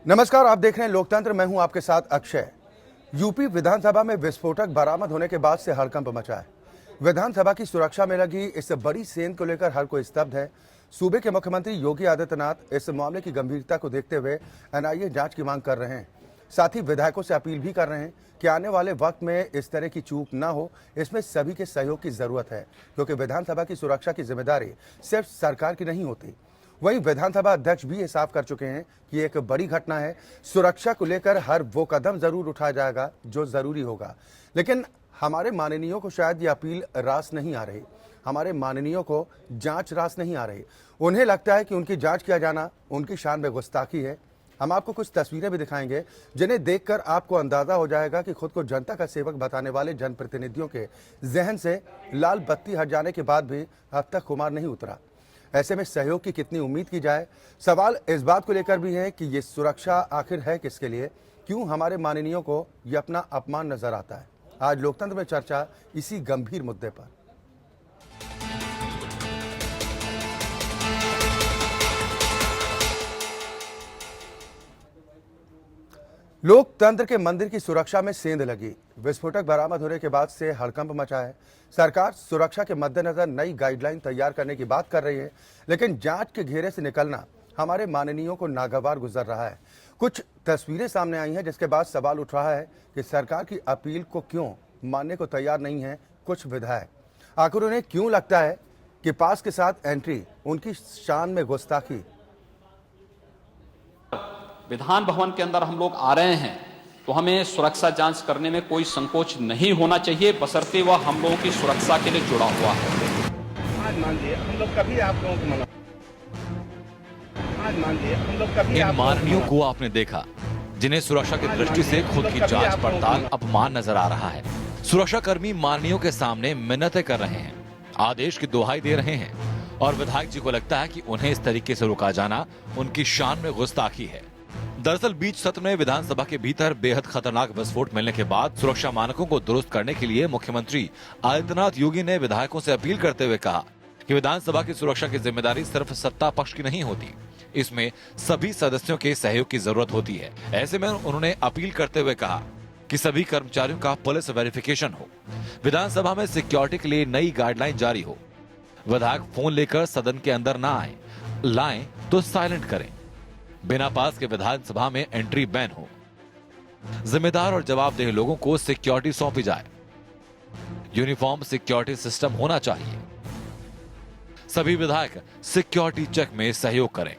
नमस्कार, आप देख रहे हैं लोकतंत्र। मैं हूं आपके साथ अक्षय। यूपी विधानसभा में विस्फोटक बरामद होने के बाद से हड़कंप मचा है। विधानसभा की सुरक्षा में लगी इस बड़ी सेंध को लेकर हर कोई स्तब्ध है। सूबे के मुख्यमंत्री योगी आदित्यनाथ इस मामले की गंभीरता को देखते हुए एनआईए जांच की मांग कर रहे हैं। साथ ही विधायकों से अपील भी कर रहे हैं कि आने वाले वक्त में इस तरह की चूक न हो। इसमें सभी के सहयोग की जरूरत है, क्योंकि विधानसभा की सुरक्षा की जिम्मेदारी सिर्फ सरकार की नहीं होती। वहीं विधानसभा अध्यक्ष भी ये साफ कर चुके हैं कि एक बड़ी घटना है। सुरक्षा को लेकर हर वो कदम जरूर उठाया जाएगा जो जरूरी होगा। लेकिन हमारे माननीयों को शायद ये अपील रास नहीं आ रही। हमारे माननीयों को जांच रास नहीं आ रही। उन्हें लगता है कि उनकी जांच किया जाना उनकी शान में गुस्ताखी है। हम आपको कुछ तस्वीरें भी दिखाएंगे, जिन्हें देखकर आपको अंदाजा हो जाएगा कि खुद को जनता का सेवक बताने वाले जनप्रतिनिधियों के जहन से लाल बत्ती हट जाने के बाद भी अब तक खुमार नहीं उतरा। ऐसे में सहयोग की कितनी उम्मीद की जाए। सवाल इस बात को लेकर भी है कि ये सुरक्षा आखिर है किसके लिए, क्यों हमारे माननीयों को ये अपना अपमान नजर आता है। आज लोकतंत्र में चर्चा इसी गंभीर मुद्दे पर। लोकतंत्र के मंदिर की सुरक्षा में सेंध लगी। विस्फोटक बरामद होने के बाद से हड़कंप मचा है। सरकार सुरक्षा के मद्देनजर नई गाइडलाइन तैयार करने की बात कर रही है, लेकिन जांच के घेरे से निकलना हमारे माननीयों को नागवार गुजर रहा है। कुछ तस्वीरें सामने आई हैं, जिसके बाद सवाल उठ रहा है कि सरकार की अपील को क्यों मानने को तैयार नहीं है कुछ विधायक। आखिर उन्हें क्यों लगता है कि पास के साथ एंट्री उनकी शान में गुस्ताखी। विधान भवन के अंदर हम लोग आ रहे हैं तो हमें सुरक्षा जांच करने में कोई संकोच नहीं होना चाहिए, बशर्ते वह हम लोगों की सुरक्षा के लिए जुड़ा हुआ है। आज मान लीजिए हम लोग कभी आप लोगों को मना, आज मान लीजिए हम लोग कभी इन माननीयों को आपने देखा जिन्हें सुरक्षा की दृष्टि से खुद की जांच पड़ताल अपमान नजर आ रहा है। सुरक्षा कर्मी माननीयों के सामने मिन्नतें कर रहे हैं, आदेश की दुहाई दे रहे हैं, और विधायक जी को लगता है कि उन्हें इस तरीके से रोका जाना उनकी शान में गुस्ताखी है। दरअसल बीच सत्र में विधानसभा के भीतर बेहद खतरनाक विस्फोट मिलने के बाद सुरक्षा मानकों को दुरुस्त करने के लिए मुख्यमंत्री आदित्यनाथ योगी ने विधायकों से अपील करते हुए कहा कि विधानसभा की सुरक्षा की जिम्मेदारी सिर्फ सत्ता पक्ष की नहीं होती, इसमें सभी सदस्यों के सहयोग की जरूरत होती है। ऐसे में उन्होंने अपील करते हुए कहा कि सभी कर्मचारियों का पुलिस वेरिफिकेशन हो, विधानसभा में सिक्योरिटी के लिए नई गाइडलाइन जारी हो, विधायक फोन लेकर सदन के अंदर न आए, लाएं तो साइलेंट करें, बिना पास के विधानसभा में एंट्री बैन हो, जिम्मेदार और जवाबदेह लोगों को सिक्योरिटी सौंपी जाए, यूनिफॉर्म सिक्योरिटी सिस्टम होना चाहिए, सभी विधायक सिक्योरिटी चेक में सहयोग करें।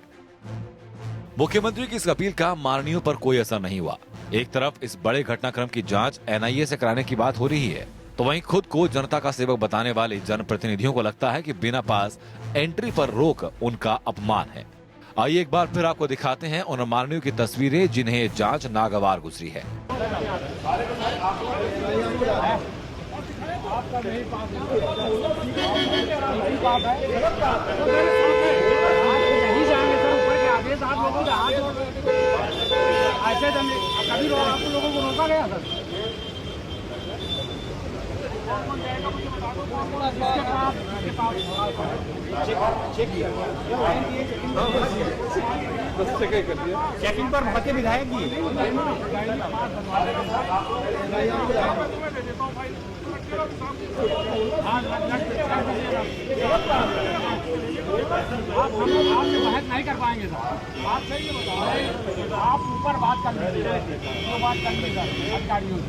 मुख्यमंत्री की इस अपील का माननीयों पर कोई असर नहीं हुआ। एक तरफ इस बड़े घटनाक्रम की जांच एनआईए से कराने की बात हो रही है, तो वहीं खुद को जनता का सेवक बताने वाले जनप्रतिनिधियों को लगता है कि बिना पास एंट्री पर रोक उनका अपमान है। आइए एक बार फिर आपको दिखाते हैं उन माननीयों की तस्वीरें जिन्हें जांच नागवार गुजरी है। चेकिंग पर भड़के विधायक जी बहस नहीं कर पाएंगे सर। आप सही बताओ, आप ऊपर बात कर लीजिए, तो बात कर लीजिए अधिकारियों से।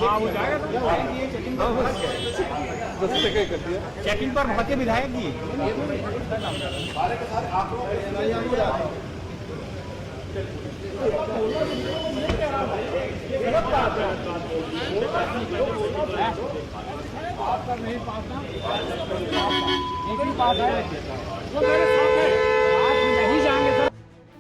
हाँ हो जाएगा, चेकिंग पर भड़के विधायक जी आपका नहीं पास ना, एक ही बात है, वो मेरे साथ है, आप नहीं जाएंगे सर।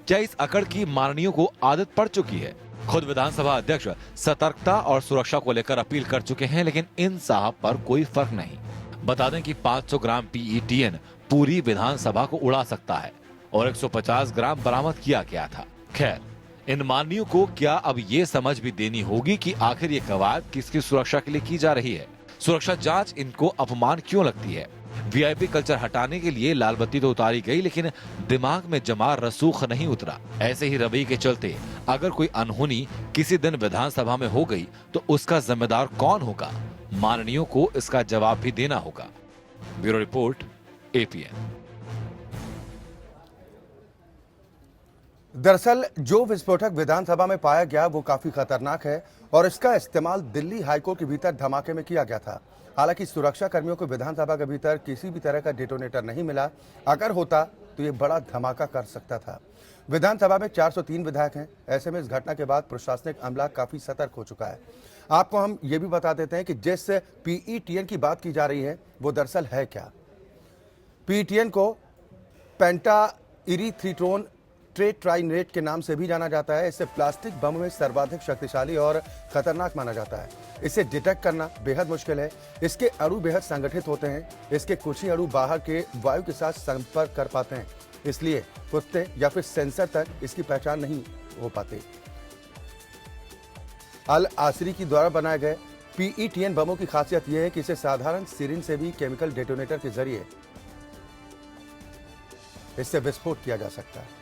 क्या इस अकड़ की माननीयों को आदत पड़ चुकी है? खुद विधानसभा अध्यक्ष सतर्कता और सुरक्षा को लेकर अपील कर चुके हैं, लेकिन इन साहब पर कोई फर्क नहीं। बता दें कि 500 ग्राम PETN पूरी विधानसभा को उड़ा सकता है और 150 ग्राम बरामद किया गया था। खैर, इन माननीयों को क्या अब ये समझ भी देनी होगी कि आखिर ये कवायद किसकी सुरक्षा के लिए की जा रही है? सुरक्षा जांच इनको अपमान क्यों लगती है? वीआईपी कल्चर हटाने के लिए लाल बत्ती तो उतारी गई, लेकिन दिमाग में जमा रसूख नहीं उतरा। ऐसे ही रवैये के चलते अगर कोई अनहोनी किसी दिन विधानसभा में हो गई तो उसका जिम्मेदार कौन होगा? माननीयों को इसका जवाब भी देना होगा। Bureau report, APN. दरअसल जो विस्फोटक विधानसभा में पाया गया वो काफी खतरनाक है और इसका इस्तेमाल दिल्ली हाईकोर्ट के भीतर धमाके में किया गया था। हालांकि सुरक्षा कर्मियों को विधानसभा के भीतर किसी भी तरह का डेटोनेटर नहीं मिला। अगर होता तो ये बड़ा धमाका कर सकता था। विधानसभा में 403 विधायक हैं। ऐसे में इस घटना के बाद प्रशासनिक अमला काफी सतर्क हो चुका है। आपको हम ये भी बता देते हैं कि जिस पीईटीएन की बात की जा रही है वो दरअसल है क्या। पीईटीएन को पेंटा इरीथ्रिटोन ट्राइनेट के नाम से भी जाना जाता है। इसे प्लास्टिक बम में सर्वाधिक शक्तिशाली और खतरनाक माना जाता है। इसे डिटेक्ट करना बेहद मुश्किल है। इसके अणु बेहद संगठित होते हैं। इसके कुछ ही अणु बाहर के वायु के साथ संपर्क कर पाते हैं, इसलिए कुत्ते या फिर सेंसर तक इसकी पहचान नहीं हो पाती। अल आसरी की द्वारा बनाए गए पीईटीएन बमों की खासियत यह है कि इसे साधारण सिरिंज से भी केमिकल डेटोनेटर के जरिए इससे विस्फोट किया जा सकता है।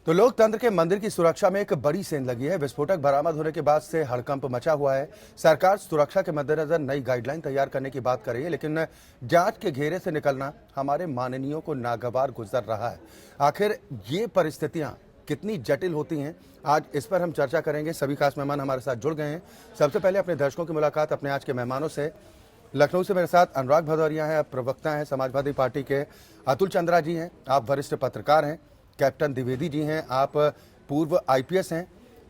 तो लोकतंत्र के मंदिर की सुरक्षा में एक बड़ी सेंध लगी है। विस्फोटक बरामद होने के बाद से हड़कंप मचा हुआ है। सरकार सुरक्षा के मद्देनजर नई गाइडलाइन तैयार करने की बात कर रही है, लेकिन जांच के घेरे से निकलना हमारे माननीयों को नागवार गुजर रहा है। आखिर ये परिस्थितियां कितनी जटिल होती हैं, आज इस पर हम चर्चा करेंगे। सभी खास मेहमान हमारे साथ जुड़ गए हैं। सबसे पहले अपने दर्शकों की मुलाकात अपने आज के मेहमानों से। लखनऊ से मेरे साथ अनुराग भदौरिया हैं, प्रवक्ता हैं समाजवादी पार्टी के। अतुल चंद्रा जी हैं, आप वरिष्ठ पत्रकार हैं। कैप्टन द्विवेदी जी हैं, आप पूर्व आईपीएस हैं।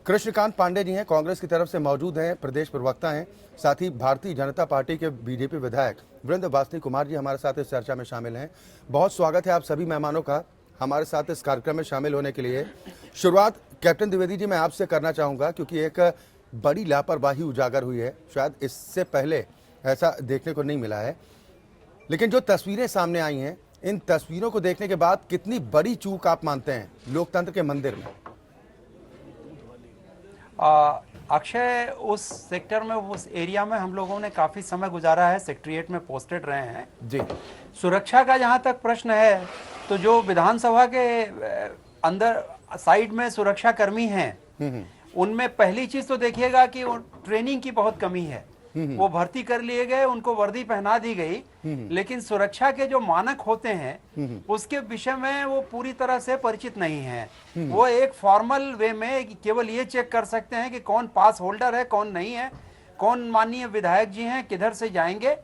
कृष्णकांत पांडे जी हैं, कांग्रेस की तरफ से मौजूद हैं, प्रदेश प्रवक्ता हैं। साथ ही भारतीय जनता पार्टी के बीजेपी विधायक वृंदवासिनी कुमार जी हमारे साथ इस चर्चा में शामिल हैं। बहुत स्वागत है आप सभी मेहमानों का हमारे साथ इस कार्यक्रम में शामिल होने के लिए। शुरुआत कैप्टन द्विवेदी जी मैं आपसे करना चाहूँगा, क्योंकि एक बड़ी लापरवाही उजागर हुई है। शायद इससे पहले ऐसा देखने को नहीं मिला है, लेकिन जो तस्वीरें सामने आई हैं, इन तस्वीरों को देखने के बाद कितनी बड़ी चूक आप मानते हैं लोकतंत्र के मंदिर में? अक्षय, उस सेक्टर में, उस एरिया में हम लोगों ने काफ़ी समय गुजारा है, सेक्रेटरीट में पोस्टेड रहे हैं जी। सुरक्षा का जहाँ तक प्रश्न है, तो जो विधानसभा के अंदर साइड में सुरक्षा कर्मी हैं, उनमें पहली चीज़ तो देखिएगा कि ट्रेनिंग की बहुत कमी है। वो भर्ती कर लिए गए, उनको वर्दी पहना दी गई, लेकिन सुरक्षा के जो मानक होते हैं उसके विषय में वो पूरी तरह से परिचित नहीं है। वो एक फॉर्मल वे में केवल ये चेक कर सकते हैं कि कौन पास होल्डर है, कौन नहीं है, कौन माननीय विधायक जी हैं, किधर से जाएंगे।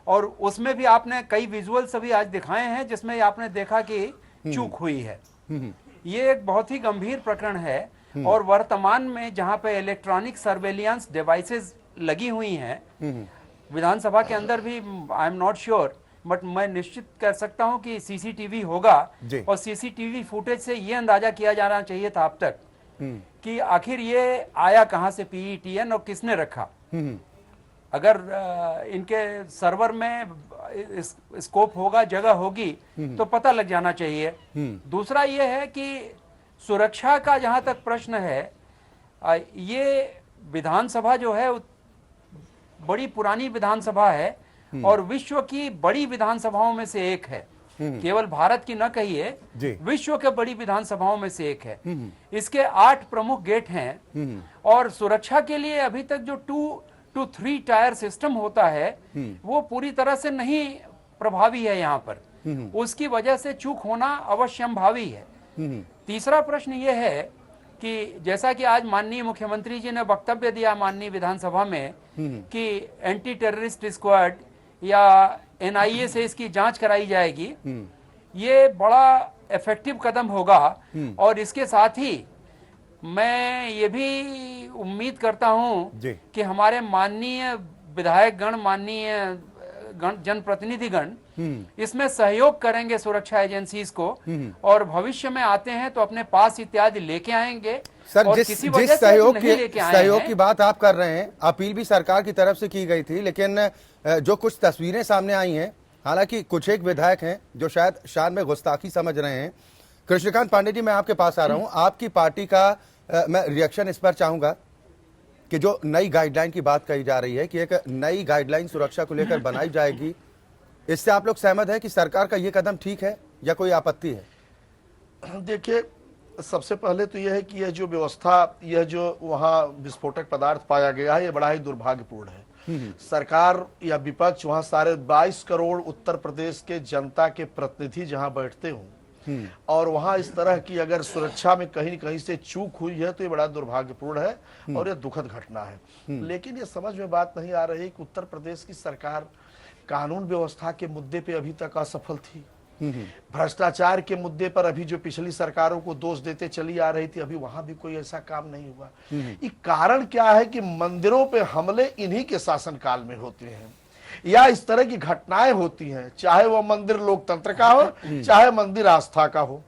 और उसमें भी आपने कई विजुअल्स अभी आज दिखाए हैं जिसमें आपने देखा कि चूक हुई है। ये एक बहुत ही गंभीर प्रकरण है। और वर्तमान में जहाँ पे इलेक्ट्रॉनिक सर्वेलियंस डिवाइसेस लगी हुई हैं विधानसभा के अंदर भी, I am not sure, but मैं निश्चित कर सकता हूं कि सीसीटीवी होगा। और सीसीटीवी फुटेज से ये अंदाजा किया जाना चाहिए था अब तक कि आखिर ये आया कहां से पीईटीएन और किसने रखा। अगर इनके सर्वर में स्कोप होगा, जगह होगी, तो पता लग जाना चाहिए। दूसरा ये है कि सुरक्षा का जहां तक प्रश्न है, ये विधानसभा जो है बड़ी पुरानी विधानसभा है और विश्व की बड़ी विधानसभाओं में से एक है। केवल भारत की न कहिए, विश्व के बड़ी विधानसभाओं में से एक है। इसके 8 प्रमुख गेट हैं और सुरक्षा के लिए अभी तक जो 2 to 3 टायर सिस्टम होता है वो पूरी तरह से नहीं प्रभावी है यहाँ पर। उसकी वजह से चूक होना अवश्यंभावी है। तीसरा प्रश्न ये है कि जैसा कि आज माननीय मुख्यमंत्री जी ने वक्तव्य दिया माननीय विधानसभा में कि एंटी टेररिस्ट स्क्वाड या एनआईए से इसकी जांच कराई जाएगी, ये बड़ा इफेक्टिव कदम होगा। और इसके साथ ही मैं ये भी उम्मीद करता हूं कि हमारे माननीय विधायक गण, माननीय जनप्रतिनिधि गण इसमें सहयोग करेंगे सुरक्षा एजेंसीज को, और भविष्य में आते हैं तो अपने पास इत्यादि लेके आएंगे। सर, और जिस सहयोग की बात आप कर रहे हैं, अपील भी सरकार की तरफ से की गई थी, लेकिन जो कुछ तस्वीरें सामने आई हैं, हालांकि कुछ एक विधायक हैं जो शायद शान में गुस्ताखी समझ रहे हैं, कृष्णकांत पांडे जी, मैं आपके पास आ रहा हूं। आपकी पार्टी का मैं रिएक्शन इस पर चाहूंगा कि जो नई गाइडलाइन की बात कही जा रही है कि एक नई गाइडलाइन सुरक्षा को लेकर बनाई जाएगी, इससे आप लोग सहमत हैं कि सरकार का ये कदम ठीक है या कोई आपत्ति है? देखिए, सबसे पहले तो यह है कि यह जो व्यवस्था, यह जो वहाँ विस्फोटक पदार्थ पाया गया है, यह बड़ा ही दुर्भाग्यपूर्ण है। सरकार या विपक्ष, वहाँ सारे 22 करोड़ उत्तर प्रदेश के जनता के प्रतिनिधि जहाँ बैठते हों और वहाँ इस तरह की अगर सुरक्षा में कहीं कहीं से चूक हुई है तो ये बड़ा दुर्भाग्यपूर्ण है और ये दुखद घटना है। लेकिन ये समझ में बात नहीं आ रही कि उत्तर प्रदेश की सरकार कानून व्यवस्था के मुद्दे पे अभी तक असफल थी। भ्रष्टाचार के मुद्दे पर अभी जो पिछली सरकारों को दोष देते चली आ रही थी, अभी वहां भी कोई ऐसा काम नहीं हुआ। ये कारण क्या है कि मंदिरों पे हमले इन्हीं के शासनकाल में होते हैं या इस तरह की घटनाएं होती हैं, चाहे वो मंदिर लोकतंत्र का हो, चाहे मंदिर आस्था का हो,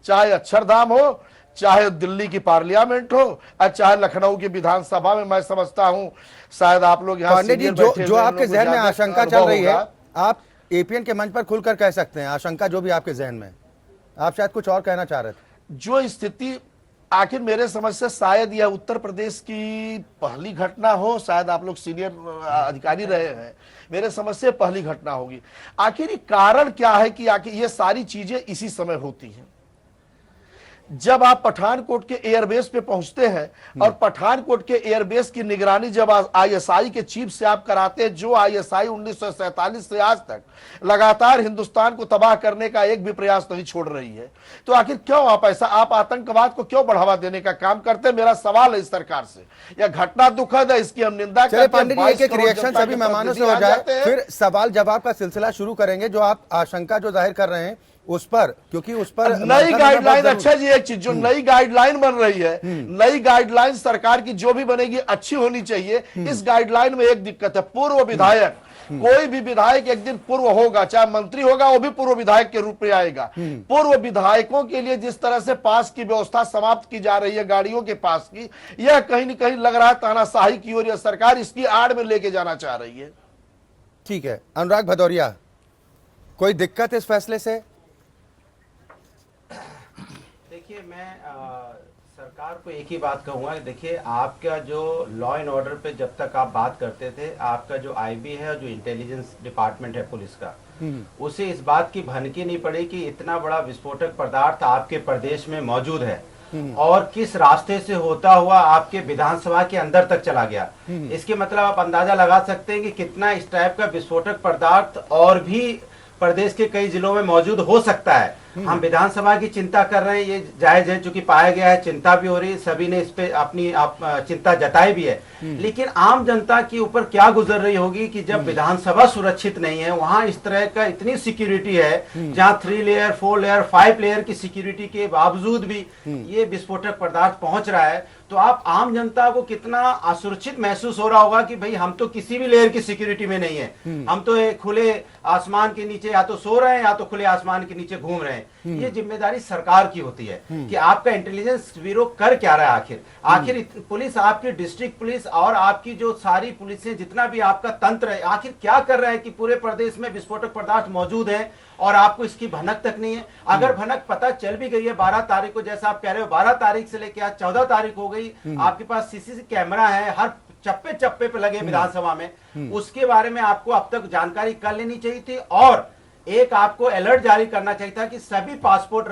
चाहे अक्षरधाम हो, चाहे दिल्ली की पार्लियामेंट हो और चाहे लखनऊ की विधानसभा में। मैं समझता हूं शायद आप लोग यहाँ जो आपके जहन में आशंका चल रही है, आप एपीएन के मंच पर खुलकर कह सकते हैं। आशंका जो भी आपके जहन में, आप शायद कुछ और कहना चाह रहे थे। जो स्थिति, आखिर मेरे समझ से शायद यह उत्तर प्रदेश की पहली घटना हो, शायद आप लोग सीनियर अधिकारी रहे हैं, मेरे समझ से पहली घटना होगी। आखिर कारण क्या है कि आखिर ये सारी चीजें इसी समय होती हैं। जब आप पठानकोट के एयरबेस पे पहुंचते हैं और पठानकोट के एयरबेस की निगरानी जब आईएसआई के चीफ से आप कराते हैं, जो आईएसआई 1947 से आज तक लगातार हिंदुस्तान को तबाह करने का एक भी प्रयास नहीं छोड़ रही है, तो आखिर क्यों आप आतंकवाद को क्यों बढ़ावा देने का काम करते हैं? मेरा सवाल है इस सरकार से। यह घटना दुखद है, इसकी हम निंदा करते हैं। पांडे जी, एक रिएक्शन सभी मेहमानों से हो जाए, फिर सवाल जवाब का सिलसिला शुरू करेंगे। जो आप आशंका जो जाहिर कर रहे हैं उस पर, क्योंकि उस पर नई गाइडलाइन, अच्छा जी एक चीज, जो नई गाइडलाइन बन रही है, नई गाइडलाइन सरकार की जो भी बनेगी अच्छी होनी चाहिए। इस गाइडलाइन में एक दिक्कत है, पूर्व विधायक, कोई भी विधायक एक दिन पूर्व होगा, चाहे मंत्री होगा वो भी पूर्व विधायक के रूप में आएगा। पूर्व विधायकों के लिए जिस तरह से पास की व्यवस्था समाप्त की जा रही है, गाड़ियों के पास की, यह कहीं न कहीं लग रहा है तानाशाही की ओर यह सरकार इसकी आड़ में लेके जाना चाह रही है। ठीक है, अनुराग भदौरिया, कोई दिक्कत इस फैसले से? देखिए, मैं सरकार को एक ही बात कहूँगा, देखिए आपका जो लॉ एंड ऑर्डर पे जब तक आप बात करते थे, आपका जो आईबी है और जो इंटेलिजेंस डिपार्टमेंट है पुलिस का, उसे इस बात की भनकी नहीं पड़ी कि इतना बड़ा विस्फोटक पदार्थ आपके प्रदेश में मौजूद है और किस रास्ते से होता हुआ आपके विधानसभा के अंदर तक चला गया। इसके मतलब आप अंदाजा लगा सकते हैं कि कितना इस टाइप का विस्फोटक पदार्थ और भी प्रदेश के कई जिलों में मौजूद हो सकता है। हम विधानसभा की चिंता कर रहे हैं, ये जायज है, चूंकि पाया गया है, चिंता भी हो रही है, सभी ने इस पे अपनी चिंता जताई भी है। लेकिन आम जनता के ऊपर क्या गुजर रही होगी कि जब विधानसभा सुरक्षित नहीं है, वहां इस तरह का इतनी सिक्योरिटी है, जहां 3 लेयर 4 लेयर 5 लेयर की सिक्योरिटी के बावजूद भी ये विस्फोटक पदार्थ पहुंच रहा है, तो आप आम जनता को कितना असुरक्षित महसूस हो रहा होगा कि भाई हम तो किसी भी लेयर की सिक्योरिटी में नहीं है, हम तो एक खुले आसमान के नीचे या तो सो रहे हैं या तो खुले आसमान के नीचे घूम रहे हैं। ये जिम्मेदारी सरकार की होती है कि आपका इंटेलिजेंस ब्यूरो कर क्या रहा है। आखिर पुलिस, आपकी डिस्ट्रिक्ट पुलिस और आपकी जो सारी पुलिस है, जितना भी आपका तंत्र है, आखिर क्या कर रहा है कि पूरे प्रदेश में विस्फोटक पदार्थ मौजूद है और आपको इसकी भनक तक नहीं है। अगर भनक पता चल भी गई है 12 तारीख को, जैसा आप कह रहे हो, 12 तारीख से लेकर आज 14 तारीख हो गई, आपके पास सीसीटीवी कैमरा है, हर चप्पे चप्पे पे लगे विधानसभा में, उसके बारे में आपको अब तक जानकारी कर लेनी चाहिए थी। और एक आपको अलर्ट जारी करना चाहिए था कि सभी पासपोर्ट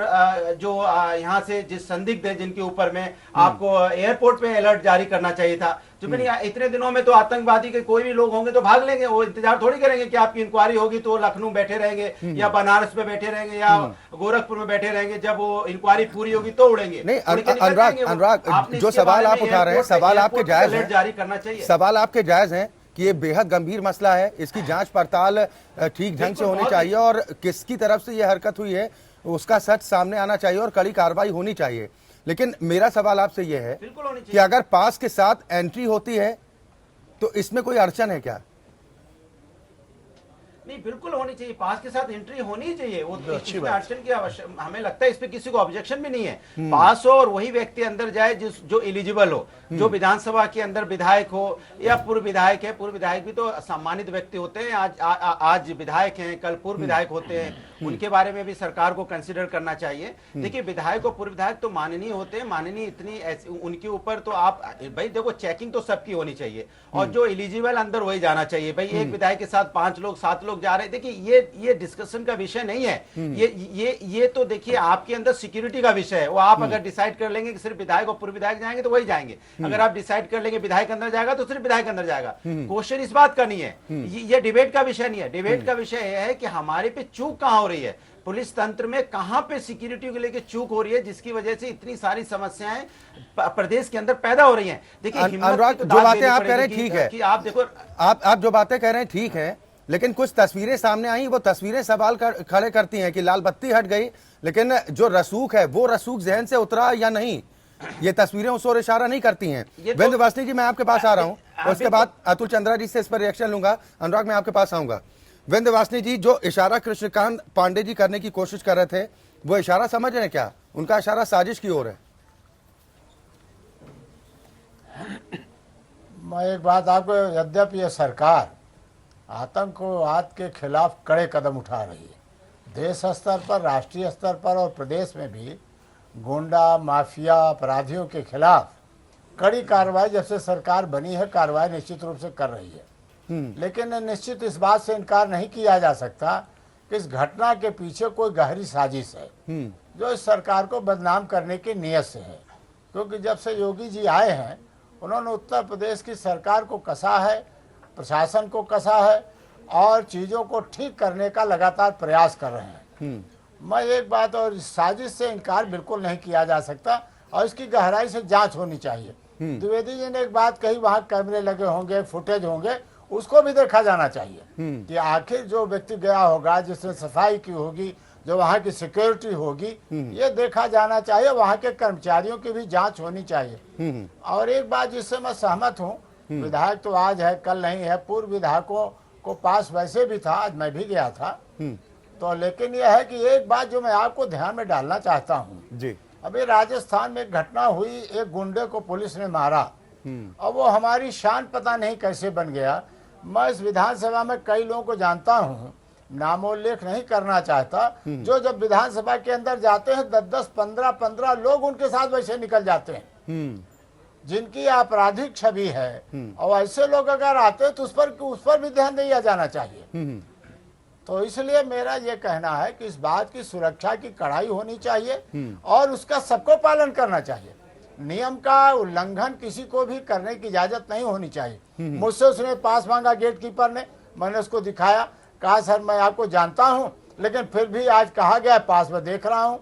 जो यहाँ से जिस संदिग्ध है जिनके ऊपर में, आपको एयरपोर्ट पे अलर्ट जारी करना चाहिए था। जो मैंने इतने दिनों में तो आतंकवादी के कोई भी लोग होंगे तो भाग लेंगे, वो इंतजार थोड़ी करेंगे कि आपकी इंक्वायरी होगी तो लखनऊ बैठे रहेंगे या बनारस में बैठे रहेंगे या गोरखपुर में बैठे रहेंगे, जब वो इंक्वायरी पूरी होगी तो उड़ेंगे। नहीं, अनुराग, जो सवाल आप उठा रहे हैं, सवाल आपके जायज है, जारी करना चाहिए, सवाल आपके जायज हैं कि ये बेहद गंभीर मसला है, इसकी जांच पड़ताल ठीक ढंग से होनी चाहिए और किसकी तरफ से ये हरकत हुई है उसका सच सामने आना चाहिए और कड़ी कार्रवाई होनी चाहिए। लेकिन मेरा सवाल आपसे ये है कि अगर पास के साथ एंट्री होती है तो इसमें कोई अड़चन है क्या? नहीं, बिल्कुल होनी चाहिए, पास के साथ एंट्री होनी ही चाहिए, वो अच्छी इसमें बात। अड़चन की आवश्यक, हमें लगता है इस पे किसी को ऑब्जेक्शन भी नहीं है। पास हो और वही व्यक्ति अंदर जाए जो एलिजिबल हो, जो विधानसभा के अंदर विधायक हो या पूर्व विधायक है। पूर्व विधायक भी तो सम्मानित व्यक्ति होते हैं, आज विधायक हैं, कल पूर्व विधायक होते हैं, उनके बारे में भी सरकार को कंसिडर करना चाहिए। देखिए, विधायक और पूर्व विधायक तो माननीय होते हैं, माननीय इतनी उनके ऊपर तो आप भाई देखो, चेकिंग तो सबकी होनी चाहिए और जो एलिजिबल अंदर वही जाना चाहिए। भाई एक विधायक के साथ 5 लोग 7 लोग जा रहे हैं, देखिए ये डिस्कशन का विषय नहीं है। ये तो देखिए आपके अंदर सिक्योरिटी का विषय है। वो आप अगर डिसाइड कर लेंगे कि सिर्फ विधायक और पूर्व विधायक जाएंगे तो वही जाएंगे, अगर आप डिसाइड कर लेंगे विधायक अंदर जाएगा तो सिर्फ विधायक अंदर जाएगा। क्वेश्चन इस बात का नहीं है, ये डिबेट का विषय नहीं है। डिबेट का विषय यह है कि हमारे पे चूक कहां हो रही है, पुलिस तंत्र में कहां पे सिक्योरिटी को लेकर चूक हो रही है, जिसकी वजह से इतनी सारी समस्याएं प्रदेश के अंदर पैदा हो रही हैं। देखिए, अनुराग, जो बातें आप कह रहे हैं ठीक है, कि आप देखो, आप जो बातें कह रहे हैं ठीक है, लेकिन कुछ तस्वीरें सामने आई, वो तस्वीरें सवाल खड़े करती हैं कि लाल बत्ती हट गई, लेकिन जो रसूख है वो रसूख जहन से उतरा या नहीं, ये तस्वीरें उस ओर इशारा नहीं करती हैं। विंध्यवासिनी जी, मैं आपके पास आ रहा हूं, उसके बाद अतुल चंद्रा जी से इस पर रिएक्शन लूंगा। अनुराग, मैं आपके पास आऊंगा। विंध्यवासिनी जी, जो इशारा कृष्णकांत पांडे जी करने की कोशिश कर रहे थे, वो इशारा समझ रहे हैं क्या? उनका इशारा साजिश की ओर है। मैं एक बात आपको, यद्यपि ये सरकार आतंकवाद के खिलाफ कड़े कदम उठा रही है, देश स्तर पर, राष्ट्रीय स्तर पर और प्रदेश में भी गुंडा माफिया अपराधियों के खिलाफ कड़ी कार्रवाई जब से सरकार बनी है, कार्रवाई निश्चित रूप से कर रही है। लेकिन निश्चित इस बात से इनकार नहीं किया जा सकता कि इस घटना के पीछे कोई गहरी साजिश है जो इस सरकार को बदनाम करने की नीयत से है। क्योंकि जब से योगी जी आए हैं, उन्होंने उत्तर प्रदेश की सरकार को कसा है, प्रशासन को कसा है और चीज़ों को ठीक करने का लगातार प्रयास कर रहे हैं। मैं एक बात, और साजिश से इनकार बिल्कुल नहीं किया जा सकता और इसकी गहराई से जांच होनी चाहिए। द्विवेदी जी ने एक बात कही, वहाँ कैमरे लगे होंगे, फुटेज होंगे, उसको भी देखा जाना चाहिए कि आखिर जो व्यक्ति गया होगा, जिसने सफाई की होगी, जो वहाँ की सिक्योरिटी होगी, ये देखा जाना चाहिए। वहाँ के कर्मचारियों की भी जांच होनी चाहिए। और एक बात जिससे मैं सहमत हूँ, विधायक तो आज है कल नहीं है, पूर्व विधायकों को पास वैसे भी था, आज मैं भी गया था तो, लेकिन यह है कि एक बात जो मैं आपको ध्यान में डालना चाहता हूँ जी, अभी राजस्थान में एक घटना हुई, एक गुंडे को पुलिस ने मारा और वो हमारी शान पता नहीं कैसे बन गया। मैं इस विधानसभा में कई लोगों को जानता हूँ, नामोल्लेख नहीं करना चाहता, जो जब विधानसभा के अंदर जाते हैं 10-10, 15-15 लोग उनके साथ वैसे निकल जाते हैं जिनकी आपराधिक छवि है, और ऐसे लोग अगर आते हैं तो उस पर भी ध्यान दिया जाना चाहिए। तो इसलिए मेरा ये कहना है कि इस बात की सुरक्षा की कड़ाई होनी चाहिए और उसका सबको पालन करना चाहिए। नियम का उल्लंघन किसी को भी करने की इजाजत नहीं होनी चाहिए। मुझसे उसने पास मांगा गेट कीपर ने, मैंने उसको दिखाया, कहा सर मैं आपको जानता हूं, लेकिन फिर भी आज कहा गया पास में देख रहा हूं।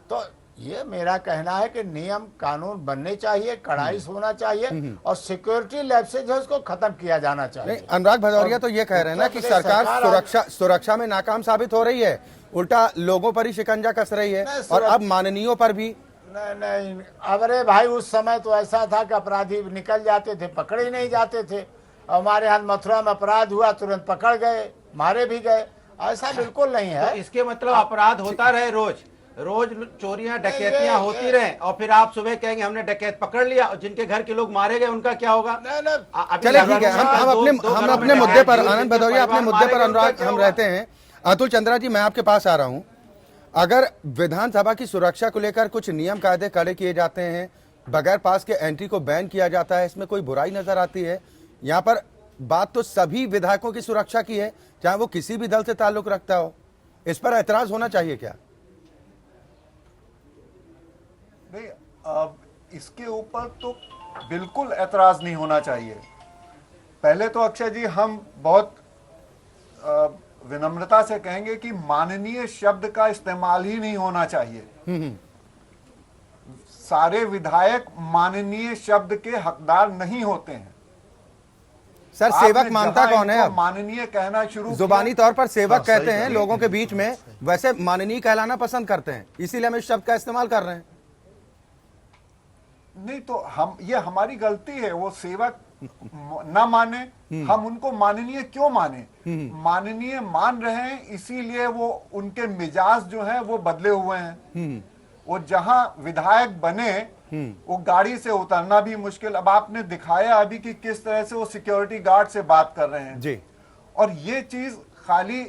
तो ये मेरा कहना है कि नियम कानून बनने चाहिए, कड़ाई से होना चाहिए और सिक्योरिटी लैब से जो इसको खत्म किया जाना चाहिए। अनुराग भदौरिया तो ये कह रहे हैं ना कि सरकार सुरक्षा में नाकाम साबित हो रही है, उल्टा लोगों पर ही शिकंजा कस रही है और अब माननीयों पर भी। नहीं, अरे भाई उस समय तो ऐसा था कि अपराधी निकल जाते थे, पकड़े ही नहीं जाते थे। हमारे यहाँ मथुरा में अपराध हुआ, तुरंत पकड़ गए, मारे भी गए, ऐसा बिल्कुल नहीं है। तो इसके मतलब अपराध होता रहे, रोज चोरियां डकैतियां होती रहे और फिर आप सुबह कहेंगे हमने डकैत पकड़ लिया और जिनके घर के लोग मारे गए उनका क्या होगा? चले ठीक है, हम अपने मुद्दे पर, आनंद भदौरिया अपने मुद्दे पर, अनुराग हम रहते हैं। अतुल चंद्रा जी, मैं आपके पास आ रहा हूं। अगर विधानसभा की सुरक्षा को लेकर कुछ नियम कायदे कड़े किए जाते हैं, बगैर पास के एंट्री को बैन किया जाता है, इसमें कोई बुराई नजर आती है? यहाँ पर बात तो सभी विधायकों की सुरक्षा की है, चाहे वो किसी भी दल से ताल्लुक रखता हो। इस पर ऐतराज होना चाहिए क्या? नहीं, अब इसके ऊपर तो बिल्कुल ऐतराज नहीं होना चाहिए। पहले तो अक्षय जी, हम बहुत विनम्रता से कहेंगे कि माननीय शब्द का इस्तेमाल ही नहीं होना चाहिए। सारे विधायक माननीय शब्द के हकदार नहीं होते हैं। सर, सेवक मानता कौन है? अब माननीय कहना शुरू, जुबानी तौर पर सेवक कहते हैं लोगों के बीच में, वैसे माननीय कहलाना पसंद करते हैं, इसीलिए हम इस शब्द का इस्तेमाल कर रहे हैं। नहीं तो ये हमारी गलती है। वो सेवक ना माने, हम उनको माननीय क्यों माने? माननीय मान रहे हैं इसीलिए वो उनके मिजाज जो है वो बदले हुए हैं। वो जहां विधायक बने वो गाड़ी से उतरना भी मुश्किल। अब आपने दिखाया अभी कि किस तरह से वो सिक्योरिटी गार्ड से बात कर रहे हैं जी। और ये चीज खाली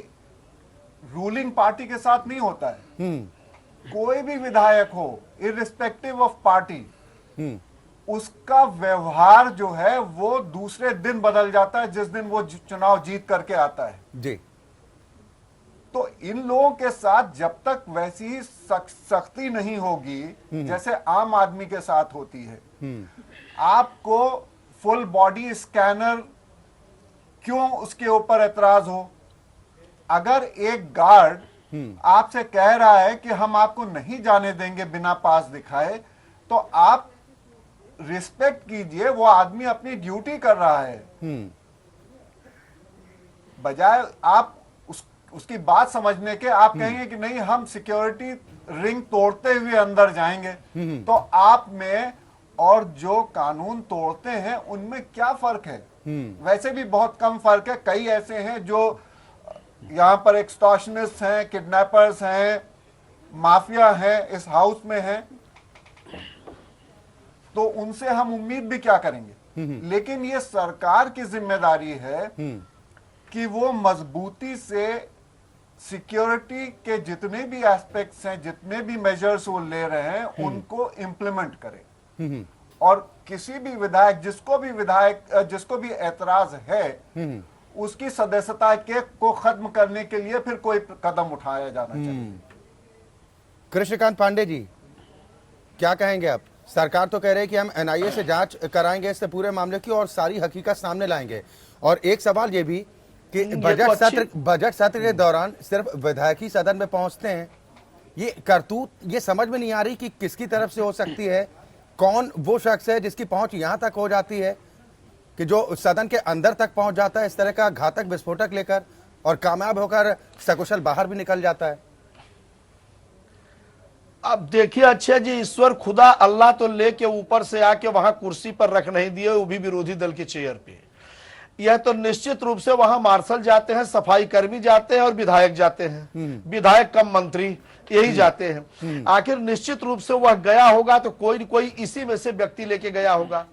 रूलिंग पार्टी के साथ नहीं होता है। कोई भी विधायक हो इररिस्पेक्टिव ऑफ पार्टी, उसका व्यवहार जो है वो दूसरे दिन बदल जाता है जिस दिन वो चुनाव जीत करके आता है जी। तो इन लोगों के साथ जब तक वैसी ही सख्ती नहीं होगी जैसे आम आदमी के साथ होती है, आपको फुल बॉडी स्कैनर क्यों उसके ऊपर एतराज हो? अगर एक गार्ड आपसे कह रहा है कि हम आपको नहीं जाने देंगे बिना पास दिखाए, तो आप रिस्पेक्ट कीजिए, वो आदमी अपनी ड्यूटी कर रहा है। बजाय आप उसकी बात समझने के आप कहेंगे कि नहीं हम सिक्योरिटी रिंग तोड़ते हुए अंदर जाएंगे, तो आप में और जो कानून तोड़ते हैं उनमें क्या फर्क है? वैसे भी बहुत कम फर्क है। कई ऐसे हैं जो यहाँ पर एक्सटॉर्शनिस्ट हैं, किडनैपर्स हैं, माफिया हैं, इस हाउस में हैं, तो उनसे हम उम्मीद भी क्या करेंगे? लेकिन ये सरकार की जिम्मेदारी है कि वो मजबूती से सिक्योरिटी के जितने भी एस्पेक्ट्स हैं, जितने भी मेजर्स वो ले रहे हैं, उनको इम्प्लीमेंट करे। और किसी भी विधायक जिसको भी एतराज है, उसकी सदस्यता को खत्म करने के लिए फिर कोई कदम उठाया जाना चाहिए। कृष्णकांत पांडे जी, क्या कहेंगे आप? सरकार तो कह रही है कि हम एनआईए से जांच कराएंगे इससे पूरे मामले की और सारी हकीकत सामने लाएंगे। और एक सवाल ये भी कि बजट सत्र के दौरान सिर्फ विधायक ही सदन में पहुंचते हैं। ये करतूत ये समझ में नहीं आ रही कि किसकी तरफ से हो सकती है। कौन वो शख्स है जिसकी पहुंच यहां तक हो जाती है कि जो सदन के अंदर तक पहुंच जाता है इस तरह का घातक विस्फोटक लेकर और कामयाब होकर सकुशल बाहर भी निकल जाता है? अब देखिए अक्षय जी, ईश्वर खुदा अल्लाह तो लेके ऊपर से आके वहां कुर्सी पर रख नहीं दिए, वो भी विरोधी दल की चेयर पे। यह तो निश्चित रूप से वहां मार्शल जाते हैं, सफाई कर्मी जाते हैं और विधायक जाते हैं, विधायक कम मंत्री यही जाते हैं। आखिर निश्चित रूप से वह गया होगा तो कोई न कोई इसी में से व्यक्ति लेके गया होगा।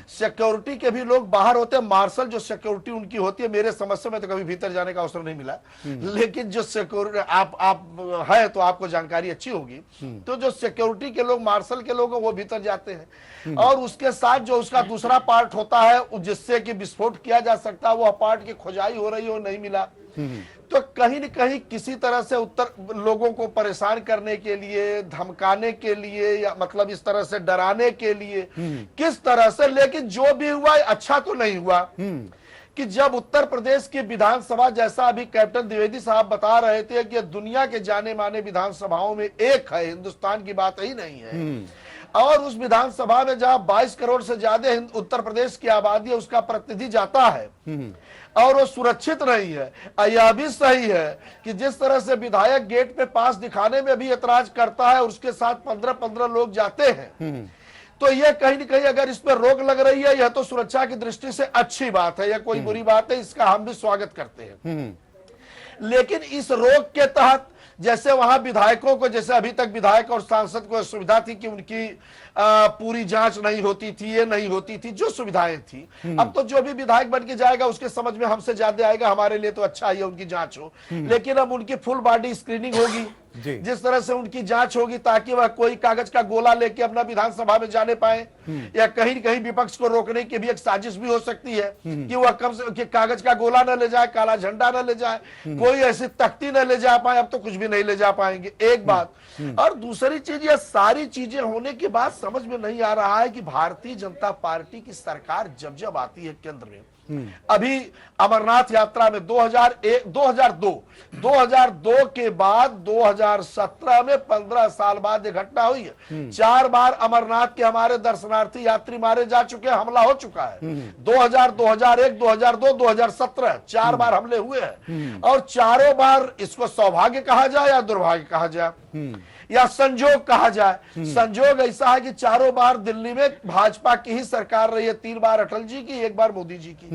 सिक्योरिटी के भी लोग बाहर होते हैं। मार्शल जो सिक्योरिटी उनकी होती है, मेरे समझ से में तो कभी भीतर जाने का अवसर नहीं मिला, लेकिन जो सिक्योरिटी आप है तो आपको जानकारी अच्छी होगी। तो जो सिक्योरिटी के लोग, मार्शल के लोग, वो भीतर जाते हैं और उसके साथ जो उसका दूसरा पार्ट होता है जिससे कि विस्फोट किया जा सकता है, वो पार्ट की खोजाई हो रही हो, नहीं मिला। तो कहीं न कहीं किसी तरह से लोगों को परेशान करने के लिए, धमकाने के लिए, या मतलब इस तरह से डराने के लिए, किस तरह से, लेकिन जो भी हुआ अच्छा तो नहीं हुआ कि जब उत्तर प्रदेश की विधानसभा, जैसा अभी कैप्टन द्विवेदी साहब बता रहे थे कि दुनिया के जाने माने विधानसभाओं में एक है, हिंदुस्तान की बात ही नहीं है, और उस विधानसभा में जहां 22 करोड़ से ज्यादा उत्तर प्रदेश की आबादी है, उसका प्रतिनिधि जाता है और वो सुरक्षित नहीं है। यह भी सही है कि जिस तरह से विधायक गेट पे पास दिखाने में भी एतराज करता है, उसके साथ 15-15 लोग जाते हैं, तो यह कहीं न कहीं अगर इस पर रोक लग रही है, यह तो सुरक्षा की दृष्टि से अच्छी बात है, यह कोई बुरी बात है, इसका हम भी स्वागत करते हैं। लेकिन इस रोक के तहत जैसे वहां विधायकों को, जैसे अभी तक विधायक और सांसद को सुविधा थी कि उनकी पूरी जांच नहीं होती थी, ये नहीं होती थी, जो सुविधाएं थी, अब तो जो भी विधायक बन के जाएगा उसके समझ में हमसे ज्यादा आएगा, हमारे लिए तो अच्छा ही है उनकी जांच हो, लेकिन अब उनकी फुल बॉडी स्क्रीनिंग होगी, जिस तरह से उनकी जांच होगी ताकि वह कोई कागज का गोला लेके अपना विधानसभा में जाने पाए, या कहीं न कहीं विपक्ष को रोकने की भी एक साजिश भी हो सकती है कि वह कम से कागज का गोला न ले जाए, काला झंडा न ले जाए, कोई ऐसी तख्ती न ले जा पाए। अब तो कुछ भी नहीं ले जा पाएंगे, एक बात। और दूसरी चीज, ये सारी चीजें होने के बाद समझ में नहीं आ रहा है कि भारतीय जनता पार्टी की सरकार जब जब आती है केंद्र में, अभी अमरनाथ यात्रा में 2002 के बाद 2017 में 15 साल बाद ये घटना हुई है। 4 बार अमरनाथ के हमारे दर्शनार्थी यात्री मारे जा चुके हैं, हमला हो चुका है। 2000, 2001, 2002, 2017 4 बार हमले हुए हैं और चारों बार इसको सौभाग्य कहा जाए या दुर्भाग्य कहा जाए या संजोग कहा जाए। संजोग ऐसा है कि चारों बार दिल्ली में भाजपा की ही सरकार रही है, 3 बार अटल जी की, 1 बार मोदी जी की।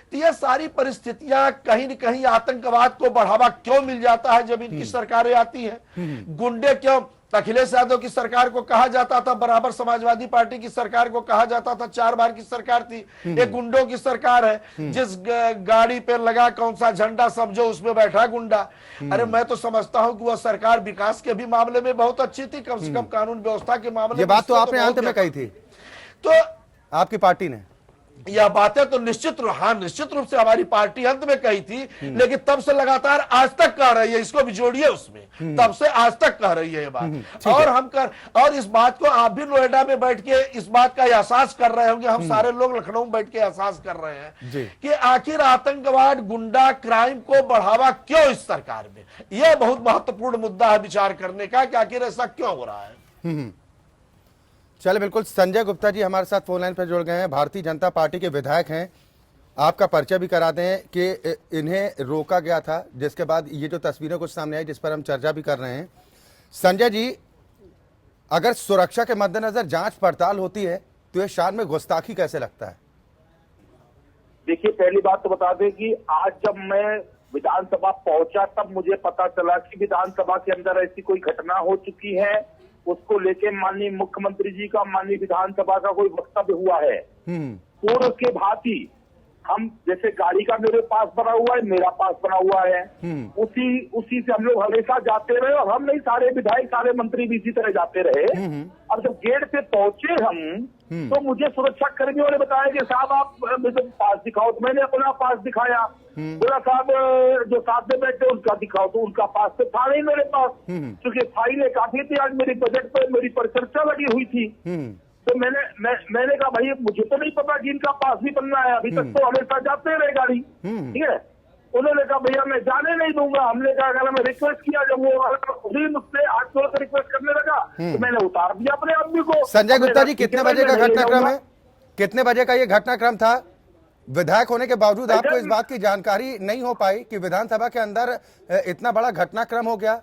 तो ये सारी परिस्थितियां कहीं न कहीं आतंकवाद को बढ़ावा क्यों मिल जाता है जब इनकी सरकारें आती हैं। गुंडे क्यों, अखिलेश यादव की सरकार को कहा जाता था, बराबर समाजवादी पार्टी की सरकार को कहा जाता था, 4 बार की सरकार थी, एक गुंडों की सरकार है। जिस गाड़ी पे लगा कौन सा झंडा समझो उसमें बैठा गुंडा। अरे मैं तो समझता हूं कि वह सरकार विकास के भी मामले में बहुत अच्छी थी, कम से कम कानून व्यवस्था के मामले में। ये बात तो आपने अंत में कही थी, तो आपकी पार्टी ने यह बातें तो निश्चित रूप से हमारी पार्टी अंत में कही थी, लेकिन तब से लगातार आज तक कह रही है, इसको भी जोड़िए उसमें, तब से आज तक कह रही है ये बात। और इस बात को आप भी नोएडा में बैठ के इस बात का एहसास कर रहे होंगे, हम सारे लोग लखनऊ में बैठ के एहसास कर रहे हैं कि आखिर आतंकवाद, गुंडा क्राइम को बढ़ावा क्यों इस सरकार में। यह बहुत महत्वपूर्ण मुद्दा है विचार करने का कि आखिर ऐसा क्यों हो रहा है। चले, बिल्कुल। संजय गुप्ता जी हमारे साथ फोन लाइन पर जुड़ गए हैं, भारतीय जनता पार्टी के विधायक हैं। आपका परिचय भी करा दें कि इन्हें रोका गया था, जिसके बाद ये जो तस्वीरें कुछ सामने आई जिस पर हम चर्चा भी कर रहे हैं। संजय जी, अगर सुरक्षा के मद्देनजर जांच पड़ताल होती है तो ये शान में गुस्ताखी कैसे लगता है? देखिए, पहली बात तो बता दें कि आज जब मैं विधानसभा पहुंचा तब मुझे पता चला कि विधानसभा के अंदर ऐसी कोई घटना हो चुकी है, उसको लेके माननीय मुख्यमंत्री जी का, माननीय विधानसभा का कोई वक्तव्य हुआ है। पूर्व के भांति हम, जैसे गाड़ी का मेरे पास बना हुआ है, मेरा पास बना हुआ है, उसी से हम लोग हमेशा जाते रहे और हम नहीं, सारे विधायक, सारे मंत्री भी इसी तरह जाते रहे। अब जब गेट पे पहुंचे हम तो मुझे सुरक्षा कर्मियों ने बताया कि साहब आप पास दिखाओ, तो मैंने अपना पास दिखाया। बोला साहब जो साथ में बैठे उनका दिखाओ, तो उनका पास तो था नहीं मेरे पास, क्योंकि फाइलें काफी थी, आज मेरी बजट पे मेरी परिचर्चा लगी हुई थी। तो मैंने कहा भाई मुझे तो नहीं पता कि इनका पास भी बनना है, अभी तक तो हमेशा जाते रहे गाड़ी, ठीक है। उन्होंने कहा भैया मैं जाने नहीं दूंगा। हमने कहा अगर मैं रिक्वेस्ट किया, जब वो मुझसे हाथ जोड़ कर रिक्वेस्ट करने लगा तो मैंने उतार दिया अपने आदमी को। संजय गुप्ता जी, कितने बजे का घटनाक्रम है? कितने बजे का ये घटनाक्रम था? विधायक होने के बावजूद आपको इस बात की जानकारी नहीं हो पाई कि विधानसभा के अंदर इतना बड़ा घटनाक्रम हो गया?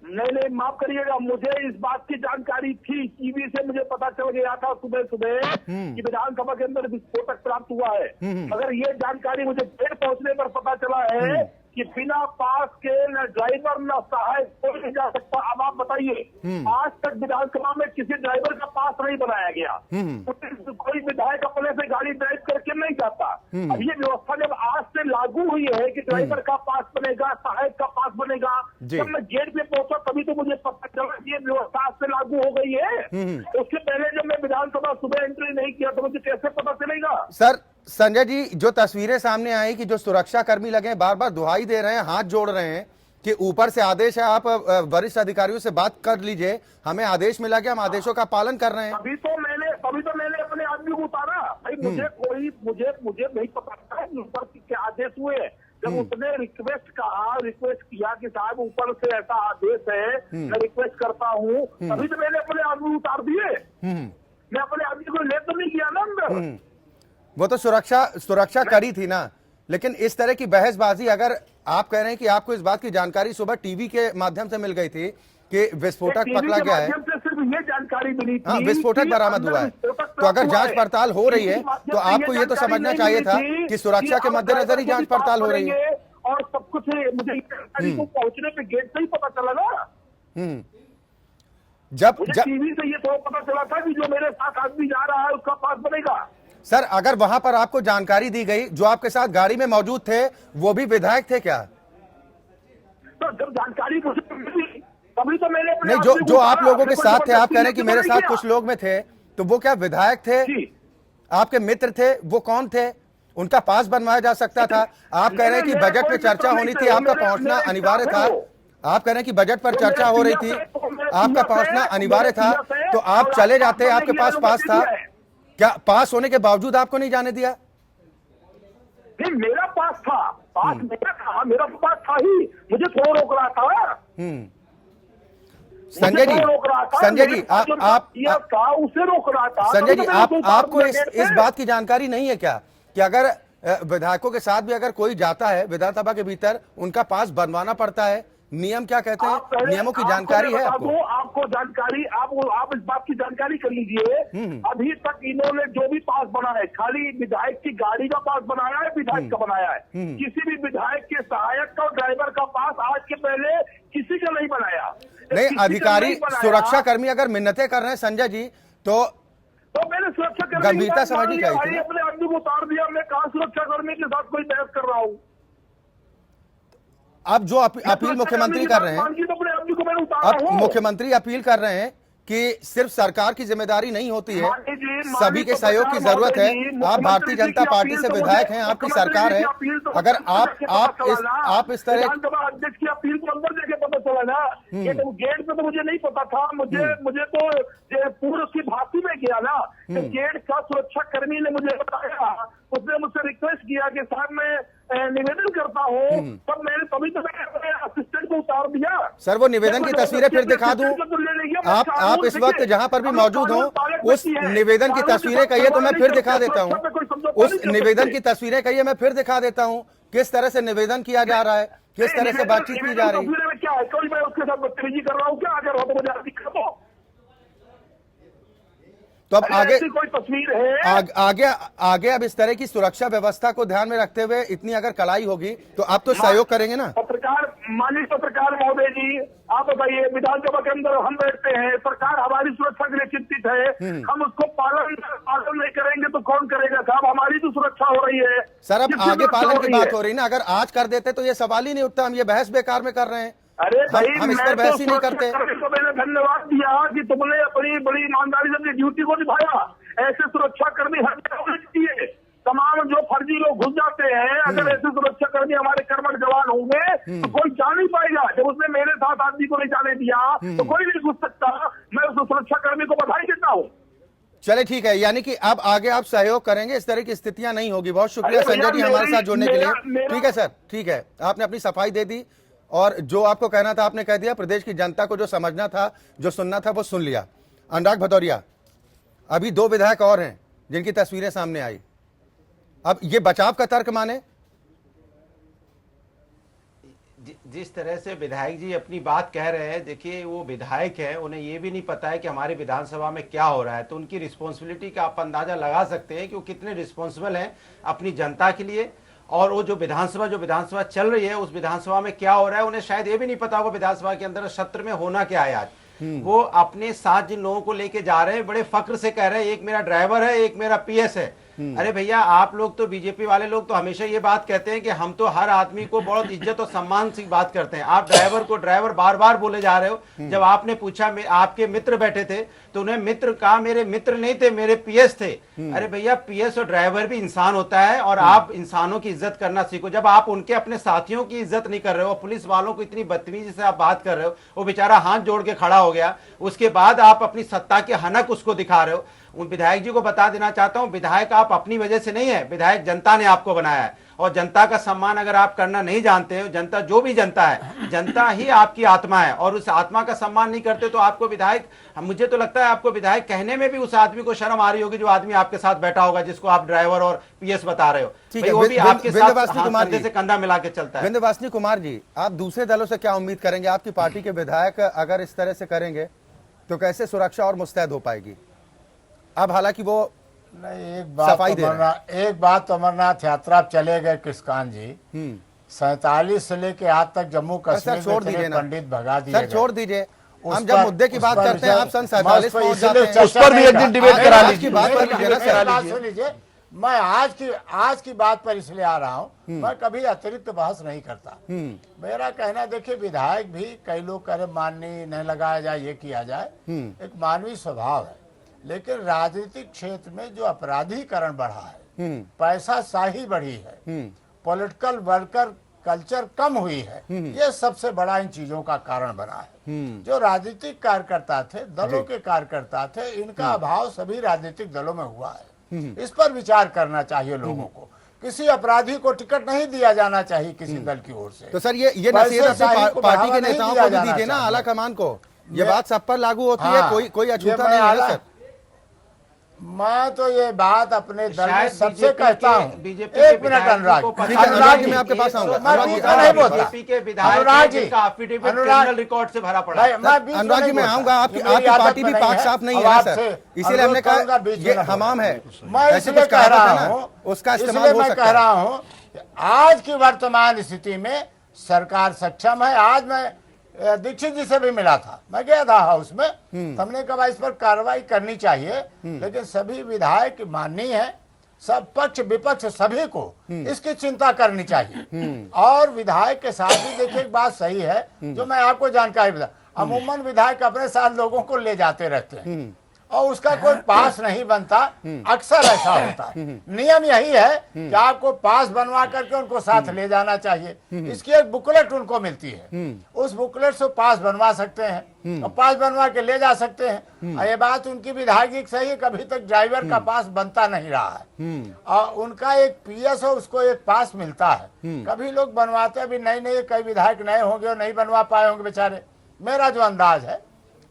नहीं, माफ करिएगा, मुझे इस बात की जानकारी थी, टीवी से मुझे पता चल गया था सुबह कि विधानसभा के अंदर विस्फोटक प्राप्त हुआ है। अगर ये जानकारी मुझे देर पहुंचने पर पता चला है कि बिना पास के न ड्राइवर न सहायक कोई नहीं जा सकता। अब आप बताइए, आज तक विधानसभा में किसी ड्राइवर का पास नहीं बनाया गया, कोई विधायक अपने से गाड़ी ड्राइव करके नहीं जाता। अब ये व्यवस्था जब आज से लागू हुई है कि ड्राइवर का पास बनेगा, सहायक का पास बनेगा, जब मैं गेट पे पहुंचा तभी तो मुझे पता चला कि ये व्यवस्था आज से लागू हो गई है। उसके पहले जब मैं विधानसभा सुबह एंट्री नहीं किया तो मुझे कैसे पता चलेगा? सर, संजय जी, जो तस्वीरें सामने आई कि जो सुरक्षा कर्मी लगे बार बार दुहाई दे रहे हैं, हाथ जोड़ रहे हैं कि ऊपर से आदेश है, आप वरिष्ठ अधिकारियों से बात कर लीजिए, हमें आदेश मिला कि हम आदेशों का पालन कर रहे हैं। अभी तो मैंने अपने आदमी को उतारा भाई, मुझे नहीं पता था ऊपर क्या आदेश हुए। जब उसने रिक्वेस्ट किया कि साहब ऊपर से ऐसा आदेश है, मैं रिक्वेस्ट करता हूँ, तभी तो मैंने अपने आदमी उतार दिए। मैं अपने आदमी को ले तो नहीं किया ना अंदर। वो तो सुरक्षा करी थी ना, लेकिन इस तरह की बहसबाजी, अगर आप कह रहे हैं कि आपको इस बात की जानकारी सुबह टीवी के माध्यम से मिल गई थी कि विस्फोटक पकड़ा गया है, सिर्फ ये जानकारी मिली थी, हाँ, विस्फोटक बरामद हुआ है, तो अगर जांच पड़ताल हो रही है तो आपको ये तो समझना चाहिए था कि सुरक्षा के मद्देनजर ही जांच पड़ताल हो रही है। और सब कुछ मुझे पहुंचने पे गेट से ही पता चला ना। जब टीवी से ये तो पता चला था कि जो मेरे साथ आदमी जा रहा है उसका पास बनेगा। सर, अगर वहां पर आपको जानकारी दी गई, जो आपके साथ गाड़ी में मौजूद थे वो भी विधायक थे क्या? तो जब जानकारी मुझे मिली तभी तो मैंने नहीं, जो आप लोगों के साथ थे, आप कह रहे हैं कि मेरे साथ कुछ लोग में थे, तो वो क्या विधायक थे? आपके मित्र थे? वो कौन थे? उनका पास बनवाया जा सकता था। आप कह रहे हैं कि बजट पे चर्चा होनी थी, आपका पहुंचना अनिवार्य था। आप कह रहे हैं कि बजट पर चर्चा हो रही थी, आपका पहुंचना अनिवार्य था, तो आप चले जाते, आपके पास पास था। क्या पास होने के बावजूद आपको नहीं जाने दिया? नहीं, मेरा पास था, पास मेरा था, मेरा पास था ही, मुझे थोड़ा रोक रहा था। संजय जी, संजय जी, आप था उसे रोक रहा था। संजय जी, आपको इस बात की जानकारी नहीं है क्या कि अगर विधायकों के साथ भी अगर कोई जाता है विधानसभा के भीतर, उनका पास बनवाना पड़ता है? नियम क्या कहते हैं? नियमों की जानकारी है आपको जानकारी, आप इस बात की जानकारी कर लीजिए। अभी तक इन्होंने जो भी पास बना है, खाली विधायक की गाड़ी का पास बनाया है, विधायक का बनाया है। किसी भी विधायक के सहायक का और ड्राइवर का पास आज के पहले किसी का नहीं बनाया। नहीं, अधिकारी सुरक्षा कर्मी अगर मिन्नतें कर रहे हैं संजय जी, तो मैंने सुरक्षा कर्मी गंभीरता समझनी चाहिए थी। अपने आदमी को उतार दिया। मैं कहा सुरक्षा कर्मी के साथ कोई बहस कर रहा हूँ। अब जो अपील मुख्यमंत्री कर रहे हैं, अब मुख्यमंत्री अपील कर रहे हैं कि सिर्फ सरकार की जिम्मेदारी नहीं होती है, सभी के सहयोग की जरूरत है। आप भारतीय जनता पार्टी से विधायक हैं, आपकी सरकार है, अगर आप इस तरह अध्यक्ष की अपील को अंदर देखे पता चला ना, ये तो गेट पे तो मुझे नहीं पता था। मुझे तो पूर्व की भांति में किया ना, गेट का सुरक्षा कर्मी ने मुझे बताया, उसने मुझसे रिक्वेस्ट किया कि साहब मैं निवेदन करता हूँ, तब मैंने तभी तो असिस्टेंट को उतार दिया। सर, वो निवेदन की तस्वीरें फिर दिखा दूं? आप इस वक्त जहां पर भी मौजूद हो, उस निवेदन की तस्वीरें कहिए तो मैं फिर दिखा देता हूं। उस निवेदन की तस्वीरें कहिए, मैं फिर दिखा देता हूं किस तरह से निवेदन किया जा रहा है, किस तरह से बातचीत की जा रही है। क्या है, कोई मैं उसके साथ बदतमीजी कर रहा हूँ क्या? अगर हो तो मुझे दिक्कत हो तो अब कोई तस्वीर है आगे अब इस तरह की सुरक्षा व्यवस्था को ध्यान में रखते हुए इतनी अगर कड़ाई होगी तो आप तो सहयोग करेंगे ना? माननीय पत्रकार महोदय जी, आप बताइए, विधानसभा के अंदर हम बैठते हैं, सरकार हमारी सुरक्षा के लिए चिंतित है, हम उसको पालन नहीं करेंगे तो कौन करेगा साहब? हमारी तो सुरक्षा हो रही है सर। अब आगे पालन की बात हो रही है ना, अगर आज कर देते तो ये सवाल ही नहीं उठता। हम ये बहस बेकार में कर रहे हैं। अरे भाई, हम इस पर बहस ही नहीं करते। तो मैंने धन्यवाद दिया कि तुमने अपनी बड़ी ईमानदारी से अपनी ड्यूटी को निभाया। ऐसे सुरक्षा कर्मी हर जगह होने चाहिए। तमाम जो फर्जी लोग घुस जाते हैं, अगर ऐसे सुरक्षा कर्मी हमारे कर्मठ जवान होंगे तो कोई जा नहीं पाएगा। जब उसने मेरे साथ आदमी को नहीं जाने दिया तो कोई नहीं घुस सकता। मैं उस सुरक्षा कर्मी को बधाई देता हूँ। चले ठीक है, यानी कि अब आगे आप सहयोग करेंगे, इस तरह की स्थितियां नहीं होगी। बहुत शुक्रिया संजय जी हमारे साथ जुड़ने के लिए। ठीक है सर, ठीक है, आपने अपनी सफाई दे दी और जो आपको कहना था आपने कह दिया। प्रदेश की जनता को जो समझना था, जो सुनना था, वो सुन लिया। अनुराग भदौरिया, अभी 2 विधायक और हैं जिनकी तस्वीरें सामने आई। अब ये बचाव का तर्क माने? जिस तरह से विधायक जी अपनी बात कह रहे हैं, देखिए वो विधायक हैं, उन्हें ये भी नहीं पता है कि हमारी विधानसभा में क्या हो रहा है। तो उनकी रिस्पॉन्सिबिलिटी का आप अंदाजा लगा सकते हैं कि वो कितने रिस्पॉन्सिबल हैं अपनी जनता के लिए। और वो जो विधानसभा चल रही है, उस विधानसभा में क्या हो रहा है उन्हें शायद ये भी नहीं पता होगा विधानसभा के अंदर सत्र में होना क्या है आज। वो अपने साथ जिन लोगों को लेके जा रहे हैं, बड़े फक्र से कह रहे हैं, एक मेरा ड्राइवर है, एक मेरा पीएस है। अरे भैया, आप लोग तो बीजेपी वाले लोग तो हमेशा ये बात कहते हैं कि हम तो हर आदमी को बहुत इज्जत और सम्मान से बात करते हैं। आप ड्राइवर को ड्राइवर बार बार बोले जा रहे हो। जब आपने पूछा, आपके मित्र बैठे थे तो उन्हें मित्र कहा, मेरे मित्र नहीं थे, मेरे पीएस थे। अरे भैया, पीएस और ड्राइवर भी इंसान होता है और आप इंसानों की इज्जत करना सीखो। जब आप उनके अपने साथियों की इज्जत नहीं कर रहे हो, पुलिस वालों को इतनी बदतमीजी से आप बात कर रहे हो, वो बेचारा हाथ जोड़ के खड़ा हो गया, उसके बाद आप अपनी सत्ता की हनक उसको दिखा रहे हो। उन विधायक जी को बता देना चाहता हूं, विधायक आप अपनी वजह से नहीं है, विधायक जनता ने आपको बनाया है। और जनता का सम्मान अगर आप करना नहीं जानते हो, जनता जो भी जनता है, जनता ही आपकी आत्मा है, और उस आत्मा का सम्मान नहीं करते तो आपको विधायक, मुझे तो लगता है आपको विधायक कहने में भी उस आदमी को शर्म आ रही होगी जो आदमी आपके साथ बैठा होगा, जिसको आप ड्राइवर और पीएस बता रहे हो। वो भी आपके साथ कंधे से कंधा मिला के चलता है। विंध्यवासिनी कुमार जी, आप दूसरे दलों से क्या उम्मीद करेंगे? आपकी पार्टी के विधायक अगर इस तरह से करेंगे तो कैसे सुरक्षा और मुस्तैद हो पाएगी? अब हालांकि वो नहीं, एक बात तो अमरनाथ यात्रा चले गए किसकान जी, 47 से लेके आज तक जम्मू कश्मीर छोड़ दीजिए ना, पंडित भगा दिए। सर छोड़ दीजिए, हम जब मुद्दे की बात करते हैं आप सन 47 पहुंच जाते हैं। उस पर भी एक दिन डिबेट करा लीजिए। मैं आज की बात पर इसलिए आ रहा हूँ, मैं कभी अतिरिक्त बहस नहीं करता। मेरा कहना, देखिए विधायक भी कई लोग कह रहे माननीय नहीं लगाया जाए, ये किया जाए, एक मानवीय स्वभाव है। लेकिन राजनीतिक क्षेत्र में जो अपराधीकरण बढ़ा है, पैसा शाही बढ़ी है, पॉलिटिकल वर्कर कल्चर कम हुई है, ये सबसे बड़ा इन चीजों का कारण बना है। जो राजनीतिक कार्यकर्ता थे, दलों के कार्यकर्ता थे, इनका अभाव सभी राजनीतिक दलों में हुआ है। इस पर विचार करना चाहिए लोगों को किसी अपराधी को टिकट नहीं दिया जाना चाहिए किसी दल की ओर से। तो सर ये नसीहत पैसेशाही अपने को पार्टी बढ़ावा के नहीं नेताओं दिया को भी जाना दीजिए ना, चाहिए। आला कमान को। ये मैं- बात सब पर लागू होती है, हाँ, कोई ये अछूता मैं नहीं है ना आला- सर। मैं तो ये बात अपने दल में शायद सबसे BJP कहता के- हूँ। BJP एक के मिनट विधायक अनुराग, को पता ठीक है, नहीं अनुराग जी, कि मैं आपके पास एक आऊंगा। सौ मैं अनुराग जी, बीच में नहीं बोलता। बीजेपी के विधायक अनुराग जी, का एफिडेविट अनुराग- क्रिमिनल रिकॉर्ड से भरा पड़ा है। मैं बीच में अनुराग जी नहीं मैं बोलता। आऊंगा, आपकी ये मेरी आदत पार्टी में भी नहीं पाक है। साफ नहीं अब है ना आपसे सर, इसीलिए हमने अनुरोध करूंगा, कहा बीच में ये ना बोलना। हमाम है, मैं ऐसे इसलिए कुछ कह कहावत रहा है ना, हूँ, उसका इस्तेमाल इसलिए हो मैं सकता कह है। रहा हूँ कि आज की वर्तमान स्थिति में सरकार सक्षम है। आज मैं दीक्षित जी से भी मिला था, मैं गया था हाउस में, हमने कहा इस पर कार्रवाई करनी चाहिए, लेकिन सभी विधायक माननीय है, सब पक्ष विपक्ष सभी को इसकी चिंता करनी चाहिए। और विधायक के साथ भी देखिए एक बात सही है, जो मैं आपको जानकारी बता, अमूमन विधायक अपने साथ लोगों को ले जाते रहते हैं और उसका कोई पास नहीं बनता, अक्सर ऐसा होता है। नियम यही है कि आपको पास बनवा करके उनको साथ ले जाना चाहिए। इसकी एक बुकलेट उनको मिलती है, उस बुकलेट से पास बनवा सकते हैं और पास बनवा के ले जा सकते हैं। और ये बात उनकी विधायक सही है, कभी तक ड्राइवर का पास बनता नहीं रहा है और उनका एक पीएस हो, उसको एक पास मिलता है। कभी लोग बनवाते अभी नए कई विधायक नए होंगे और नहीं बनवा पाए होंगे बेचारे, मेरा जो अंदाज है।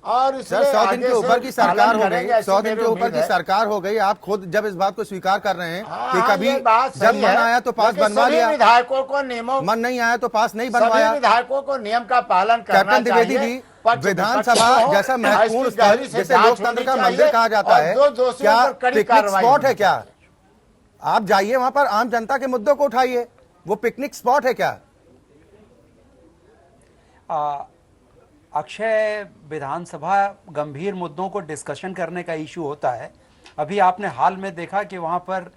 और सर 100 दिन के ऊपर की सरकार हो गई, 100 दिन के ऊपर की सरकार हो गई, आप खुद जब इस बात को स्वीकार कर रहे हैं कि कभी जब मन आया तो पास बनवा लिया, विधायकों को नियमों, मन नहीं आया तो पास नहीं सभी बनवाया। विधायकों को नियम का पालन करना कैप्टन द्विवेदी चाहिए। जी, पक्ष विधानसभा विपक्ष को जैसा महत्वपूर्ण इसकी गहरी स्थल से जिसे जांच लोकतंत्र होनी का चाहिए मंदिर कहा जाता और है, जो दोषियों क्या पर कड़ी पिकनिक कार्रवाई स्पॉट है होनी क्या? आप जाइए वहां पर आम जनता के मुद्दों को उठाइए, वो पिकनिक स्पॉट है क्या? अक्षय, विधानसभा गंभीर मुद्दों को डिस्कशन करने का इशू होता है। अभी आपने हाल में देखा कि वहाँ पर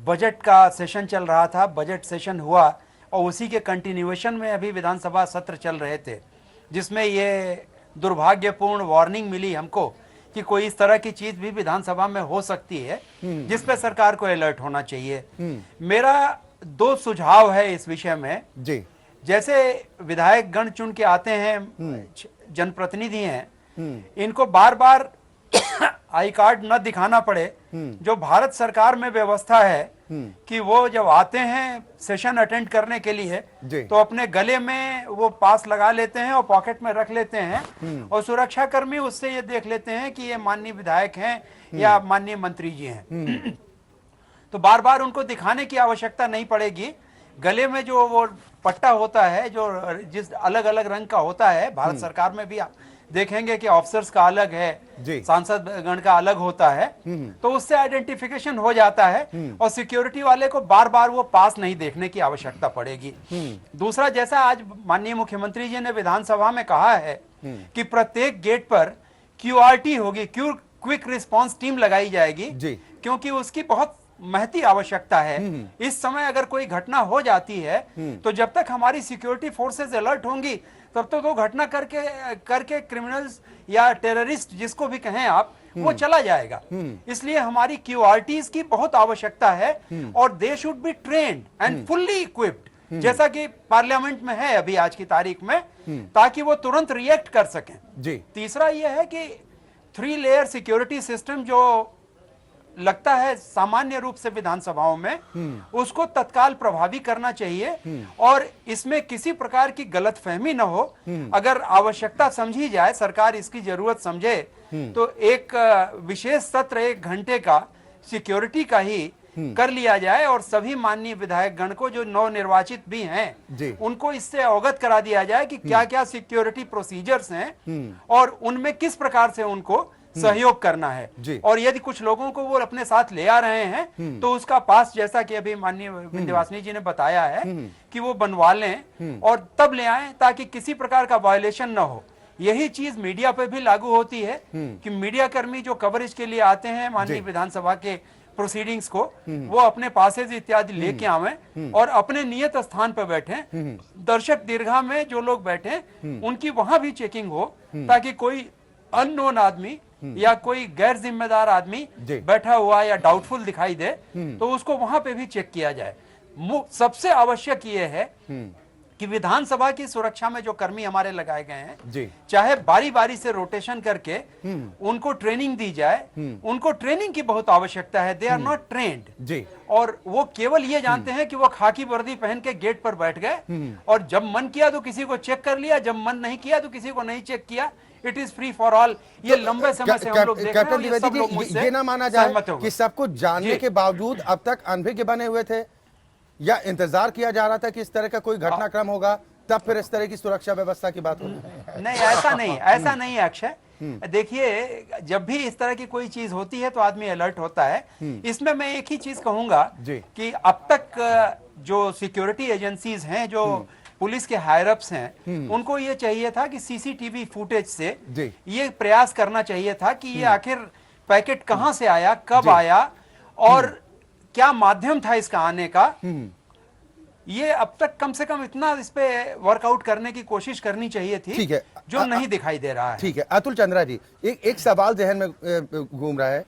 बजट का सेशन चल रहा था, बजट सेशन हुआ और उसी के कंटिन्यूएशन में अभी विधानसभा सत्र चल रहे थे, जिसमें ये दुर्भाग्यपूर्ण वार्निंग मिली हमको कि कोई इस तरह की चीज़ भी विधानसभा में हो सकती है, जिस पे सरकार को अलर्ट होना चाहिए। मेरा 2 सुझाव है इस विषय में जी। जैसे विधायक गण चुन के आते हैं, जनप्रतिनिधि हैं, इनको बार बार आई कार्ड न दिखाना पड़े। जो भारत सरकार में व्यवस्था है कि वो जब आते हैं सेशन अटेंड करने के लिए तो अपने गले में वो पास लगा लेते हैं और पॉकेट में रख लेते हैं और सुरक्षा कर्मी उससे ये देख लेते हैं कि ये माननीय विधायक हैं या माननीय मंत्री जी हैं। तो बार बार उनको दिखाने की आवश्यकता नहीं पड़ेगी। गले में जो वो पट्टा होता है, जो जिस अलग अलग रंग का होता है, भारत सरकार में भी आप देखेंगे कि ऑफिसर्स का अलग है, सांसद गण का अलग होता है, तो उससे आइडेंटिफिकेशन हो जाता है और सिक्योरिटी वाले को बार बार वो पास नहीं देखने की आवश्यकता पड़ेगी। दूसरा, जैसा आज माननीय मुख्यमंत्री जी ने विधानसभा में कहा है कि प्रत्येक गेट पर QRT होगी, क्विक रिस्पांस टीम लगाई जाएगी, क्योंकि उसकी बहुत महती आवश्यकता है। इस समय अगर कोई घटना हो जाती है तो जब तक हमारी सिक्योरिटी फोर्सेस अलर्ट होंगी तब तक वो घटना करके क्रिमिनल्स या टेररिस्ट जिसको भी कहें आप, वो चला जाएगा। इसलिए हमारी QRTs की बहुत आवश्यकता है और they should be trained and fully equipped, जैसा कि पार्लियामेंट में है अभी आज की तारीख में, ताकि वो तुरंत रिएक्ट कर सकें। तीसरा यह है कि 3 लेयर सिक्योरिटी सिस्टम जो लगता है सामान्य रूप से विधानसभाओं में, उसको तत्काल प्रभावी करना चाहिए और इसमें किसी प्रकार की गलतफहमी न हो। अगर आवश्यकता समझी जाए, सरकार इसकी जरूरत समझे, तो एक विशेष सत्र 1 घंटे का सिक्योरिटी का ही कर लिया जाए और सभी माननीय विधायक गण को जो नवनिर्वाचित भी हैं उनको इससे अवगत करा दिया जाए कि क्या क्या सिक्योरिटी प्रोसीजर्स हैं और उनमें किस प्रकार से उनको सहयोग करना है। और यदि कुछ लोगों को वो अपने साथ ले आ रहे हैं तो उसका पास, जैसा कि अभी माननीय विंध्यवासिनी जी ने बताया है, कि वो बनवा लें और तब ले आएं ताकि किसी प्रकार का वायलेशन ना हो। यही चीज मीडिया पे भी लागू होती है कि मीडिया कर्मी जो कवरेज के लिए आते हैं माननीय विधानसभा के प्रोसीडिंग्स को, वो अपने पासेज इत्यादि लेके आवें और अपने नियत स्थान पर बैठे। दर्शक दीर्घा में जो लोग बैठे उनकी वहां भी चेकिंग हो, ताकि कोई अननोन आदमी या कोई गैर जिम्मेदार आदमी बैठा हुआ या डाउटफुल दिखाई दे तो उसको वहां पे भी चेक किया जाए। सबसे आवश्यक ये है कि विधानसभा की सुरक्षा में जो कर्मी हमारे लगाए गए हैं जी। चाहे बारी बारी से रोटेशन करके उनको ट्रेनिंग दी जाए, उनको ट्रेनिंग की बहुत आवश्यकता है। दे आर नॉट ट्रेन्ड जी। और वो केवल ये जानते हैं कि वो खाकी वर्दी पहन के गेट पर बैठ गए और जब मन किया तो किसी को चेक कर लिया, जब मन नहीं किया तो किसी को नहीं चेक किया। It is free for all. ये लंबे समय से हम लोग देख रहे हैं और ये सब लोग मुझसे ये ना माना जाए सहमत हो गए। कि सब कुछ जानने के बावजूद अब तक अनभिज्ञ बने हुए थे, या इंतजार किया जा रहा था कि इस तरह का कोई घटनाक्रम होगा तब फिर इस तरह की सुरक्षा व्यवस्था की बात होगी? नहीं, ऐसा नहीं है अक्षय। देखिए, जब भी इस तरह की कोई चीज होती है तो आदमी अलर्ट होता है। इसमें मैं एक ही चीज कहूंगा कि अब तक जो सिक्योरिटी एजेंसीज हैं, जो पुलिस के हायर अप्स हैं, उनको ये चाहिए था कि सीसीटीवी फुटेज से ये प्रयास करना चाहिए था कि ये आखिर पैकेट कहां से आया, कब आया और क्या माध्यम था इसका आने का। ये अब तक कम से कम इतना इस पे वर्कआउट करने की कोशिश करनी चाहिए थी। ठीक है, जो नहीं दिखाई दे रहा है। ठीक है अतुल चंद्रा जी, एक सवाल जहन में घूम रहा है।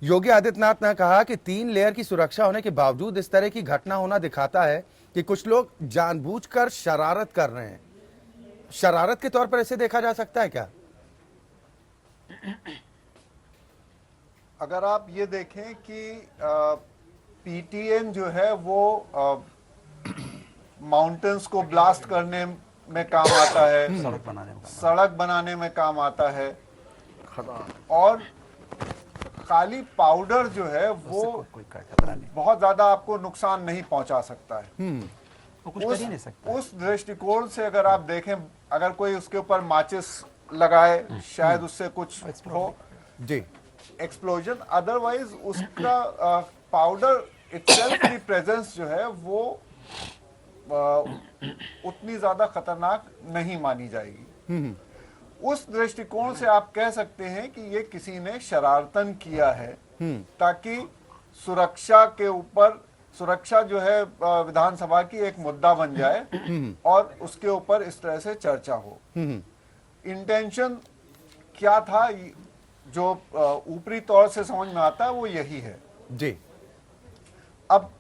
योगी आदित्यनाथ ने कहा कि 3 लेयर की सुरक्षा होने के बावजूद इस तरह की घटना होना दिखाता है कि कुछ लोग जानबूझकर शरारत कर रहे हैं। शरारत के तौर पर इसे देखा जा सकता है क्या? अगर आप ये देखें कि पीटीएन जो है वो माउंटेन्स को ब्लास्ट करने में काम आता है, सड़क बनाने में काम आता है, और काली पाउडर जो है वो बहुत ज्यादा आपको नुकसान नहीं पहुंचा सकता है। उस दृष्टिकोण से अगर आप देखें, अगर कोई उसके ऊपर माचिस लगाए शायद उससे कुछ हो जी एक्सप्लोजन, अदरवाइज उसका पाउडर इटसेल्फ की प्रेजेंस जो है वो उतनी ज्यादा खतरनाक नहीं मानी जाएगी। उस दृष्टिकोण से आप कह सकते हैं कि ये किसी ने शरारतन किया है ताकि सुरक्षा के ऊपर, सुरक्षा जो है विधानसभा की एक मुद्दा बन जाए और उसके ऊपर इस तरह से चर्चा हो। इंटेंशन क्या था जो ऊपरी तौर से समझ में आता है वो यही है जी। अब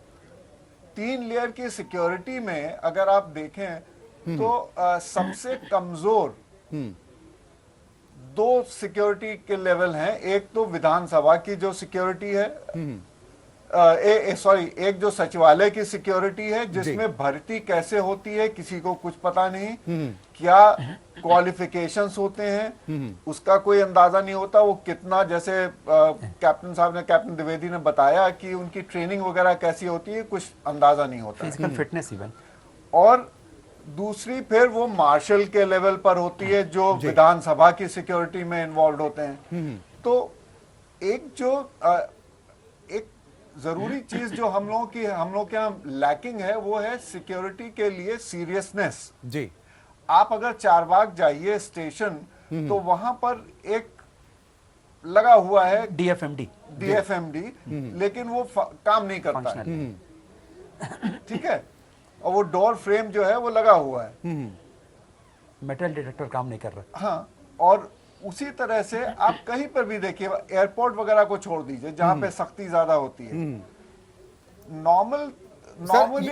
3 लेयर की सिक्योरिटी में अगर आप देखें तो सबसे कमजोर 2 सिक्योरिटी के लेवल हैं। एक तो विधानसभा की जो सिक्योरिटी है, एक जो सचिवालय की सिक्योरिटी है जिसमें भर्ती कैसे होती है किसी को कुछ पता नहीं, क्या क्वालिफिकेशंस होते हैं उसका कोई अंदाजा नहीं होता, वो कितना, जैसे कैप्टन साहब ने, कैप्टन द्विवेदी ने बताया कि उनकी ट्रेनिंग वगैरह कैसी होती है, कुछ अंदाजा नहीं होता। Physical fitness even. और दूसरी फिर वो मार्शल के लेवल पर होती है जो विधानसभा की सिक्योरिटी में इन्वॉल्व होते हैं। तो एक जो एक जरूरी चीज जो हम लोग के यहाँ लैकिंग है वो है सिक्योरिटी के लिए सीरियसनेस जी। आप अगर चारबाग जाइए स्टेशन तो वहां पर एक लगा हुआ है डीएफएमडी, लेकिन वो काम नहीं करता है, ठीक है, और वो डोर फ्रेम जो है वो लगा हुआ है, मेटल डिटेक्टर काम नहीं कर रहा। हाँ, और उसी तरह से आप कहीं पर भी देखिए, एयरपोर्ट वगैरह को छोड़ दीजिए जहां पे सख्ती ज्यादा होती है, नॉर्मली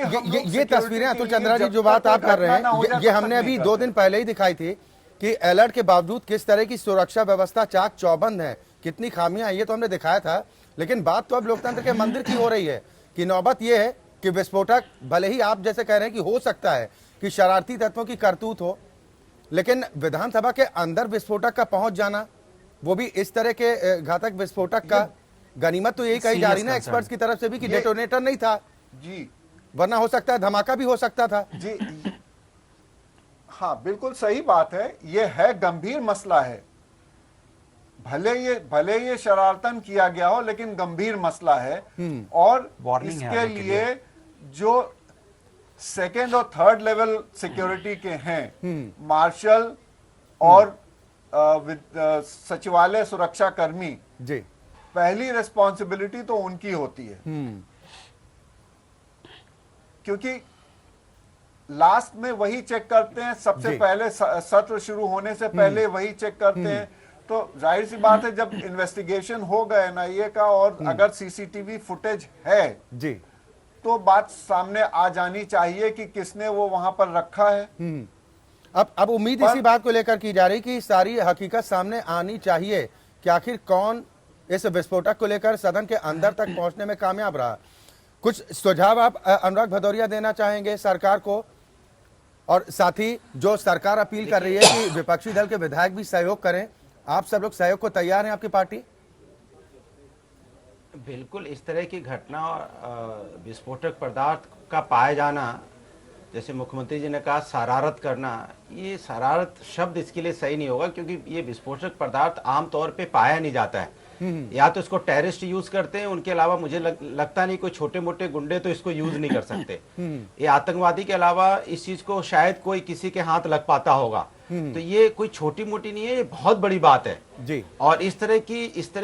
ये तस्वीरें अतुल चंद्रा जी जो बात आप कर रहे हैं ये हमने अभी 2 दिन पहले ही दिखाई थी कि अलर्ट के बावजूद किस तरह की सुरक्षा व्यवस्था चाक चौबंद है, कितनी खामियां ये तो हमने दिखाया था। लेकिन बात तो अब लोकतंत्र के मंदिर की हो रही है कि नौबत ये है कि विस्फोटक, भले ही आप जैसे कह रहे हैं कि हो सकता है कि शरारती तत्वों की करतूत हो, लेकिन विधानसभा के अंदर विस्फोटक का पहुंच जाना, वो भी इस तरह के घातक विस्फोटक का, गनीमत तो यही कही जा रही ना एक्सपर्ट्स की तरफ से भी कि डेटोनेटर नहीं था जी, वरना हो सकता है धमाका भी हो सकता था जी। हाँ, बिल्कुल सही बात है, ये है गंभीर मसला है। भले ये शरारतन किया गया हो लेकिन गंभीर मसला है, और इसके लिए जो 2nd और 3rd लेवल सिक्योरिटी के हैं, मार्शल और सचिवालय सुरक्षा कर्मी जी, पहली रिस्पॉन्सिबिलिटी तो उनकी होती है, क्योंकि लास्ट में वही चेक करते हैं, सबसे पहले सत्र शुरू होने से पहले वही चेक करते हैं। तो जाहिर सी बात है जब इन्वेस्टिगेशन होगा एनआईए का और अगर सीसीटीवी फुटेज है जी, तो बात सामने आ जानी चाहिए कि किसने वो वहां पर रखा है। अब उम्मीद इसी बात को लेकर की जा रही कि सारी हकीकत सामने आनी चाहिए कि आखिर कौन इस विस्फोटक को लेकर सदन के अंदर तक पहुंचने में कामयाब रहा। कुछ सुझाव आप अनुराग भदौरिया देना चाहेंगे सरकार को, और साथ ही जो सरकार अपील कर रही है कि विपक्षी दल के विधायक भी सहयोग करें, आप सब लोग सहयोग को तैयार हैं? आपकी पार्टी बिल्कुल इस तरह की घटना विस्फोटक पदार्थ का पाया जाना, जैसे मुख्यमंत्री जी ने कहा शरारत करना, ये शरारत शब्द इसके लिए सही नहीं होगा, क्योंकि ये विस्फोटक पदार्थ आमतौर पे पाया नहीं जाता है। या तो इसको टेररिस्ट यूज करते हैं, उनके अलावा मुझे लगता नहीं कोई छोटे मोटे गुंडे तो इसको यूज नहीं कर सकते। ये आतंकवादी के अलावा इस चीज को शायद कोई किसी के हाथ लग पाता होगा। तो ये कोई छोटी मोटी नहीं है, ये बहुत बड़ी बात है जी। और इस तरह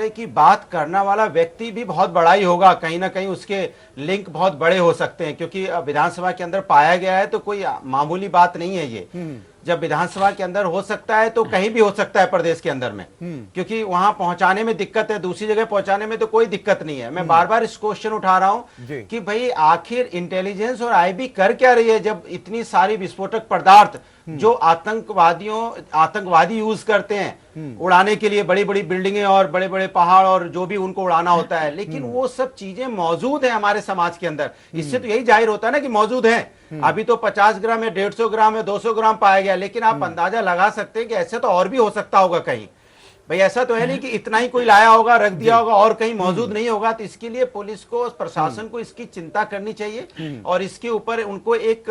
की बात करने वाला व्यक्ति भी बहुत बड़ा ही होगा, कहीं ना कहीं उसके लिंक बहुत बड़े हो सकते हैं, क्योंकि विधानसभा के अंदर पाया गया है तो कोई मामूली बात नहीं है ये। जब विधानसभा के अंदर हो सकता है तो कहीं भी हो सकता है प्रदेश के अंदर में, क्योंकि वहां पहुंचाने में दिक्कत है, दूसरी जगह पहुंचाने में तो कोई दिक्कत नहीं है। मैं बार बार इस क्वेश्चन उठा रहा हूं कि भाई आखिर इंटेलिजेंस और आईबी कर क्या रही है, जब इतनी सारी विस्फोटक पदार्थ जो आतंकवादी यूज करते हैं उड़ाने के लिए, बड़ी बड़ी बिल्डिंगें और बड़े बड़े पहाड़ और जो भी उनको उड़ाना होता है, लेकिन वो सब चीजें मौजूद है हमारे समाज के अंदर। इससे तो यही जाहिर होता है ना कि मौजूद है। अभी तो 50 ग्राम या 150 ग्राम या 200 ग्राम पाया गया, लेकिन आप अंदाजा लगा सकते हैं कि ऐसे तो और भी हो सकता होगा कहीं। भाई ऐसा तो है नहीं कि इतना ही कोई लाया होगा, रख दिया होगा और कहीं मौजूद नहीं होगा। तो इसके लिए पुलिस को, प्रशासन को इसकी चिंता करनी चाहिए और इसके ऊपर उनको एक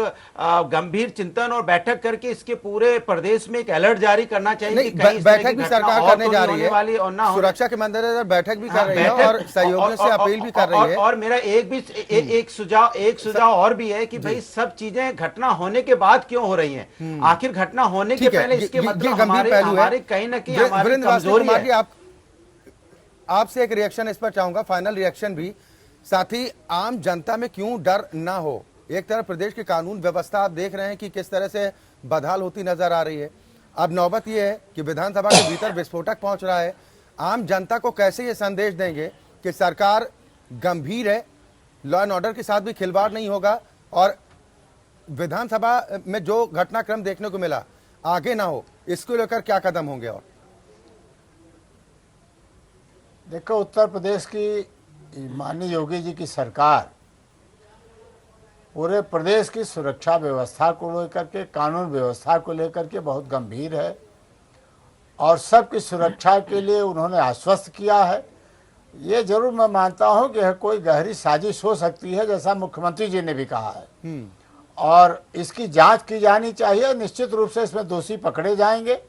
गंभीर चिंतन और बैठक करके इसके पूरे प्रदेश में एक अलर्ट जारी करना चाहिए। बैठक भी सरकार करने जा रही है और सुरक्षा के मद्देनजर बैठक भी कर रही है और सहयोगियों से अपील भी कर रही है। और मेरा एक सुझाव और भी है कि भाई सब चीजें घटना होने के बाद क्यों हो रही है, आखिर घटना होने के पहले इसके मतलब हमारे कहीं ना कहीं हमारे आपसे एक रिएक्शन इस पर चाहूंगा, फाइनल रिएक्शन भी। साथ ही आम जनता में क्यों डर ना हो। एक तरफ प्रदेश की कानून व्यवस्था आप देख रहे हैं कि किस तरह से बदहाल होती नजर आ रही है। अब नौबत यह है कि विधानसभा के भीतर विस्फोटक पहुंच रहा है। आम जनता को कैसे ये संदेश देंगे कि सरकार गंभीर है, लॉ एंड ऑर्डर के साथ भी खिलवाड़ नहीं होगा और विधानसभा में जो घटनाक्रम देखने को मिला आगे ना हो, इसको लेकर क्या कदम होंगे? और देखो, उत्तर प्रदेश की माननीय योगी जी की सरकार पूरे प्रदेश की सुरक्षा व्यवस्था को लेकर के, कानून व्यवस्था को लेकर के बहुत गंभीर है और सबकी सुरक्षा के लिए उन्होंने आश्वस्त किया है। ये जरूर मैं मानता हूं कि कोई गहरी साजिश हो सकती है, जैसा मुख्यमंत्री जी ने भी कहा है, और इसकी जांच की जानी चाहिए। निश्चित रूप से इसमें दोषी पकड़े जाएंगे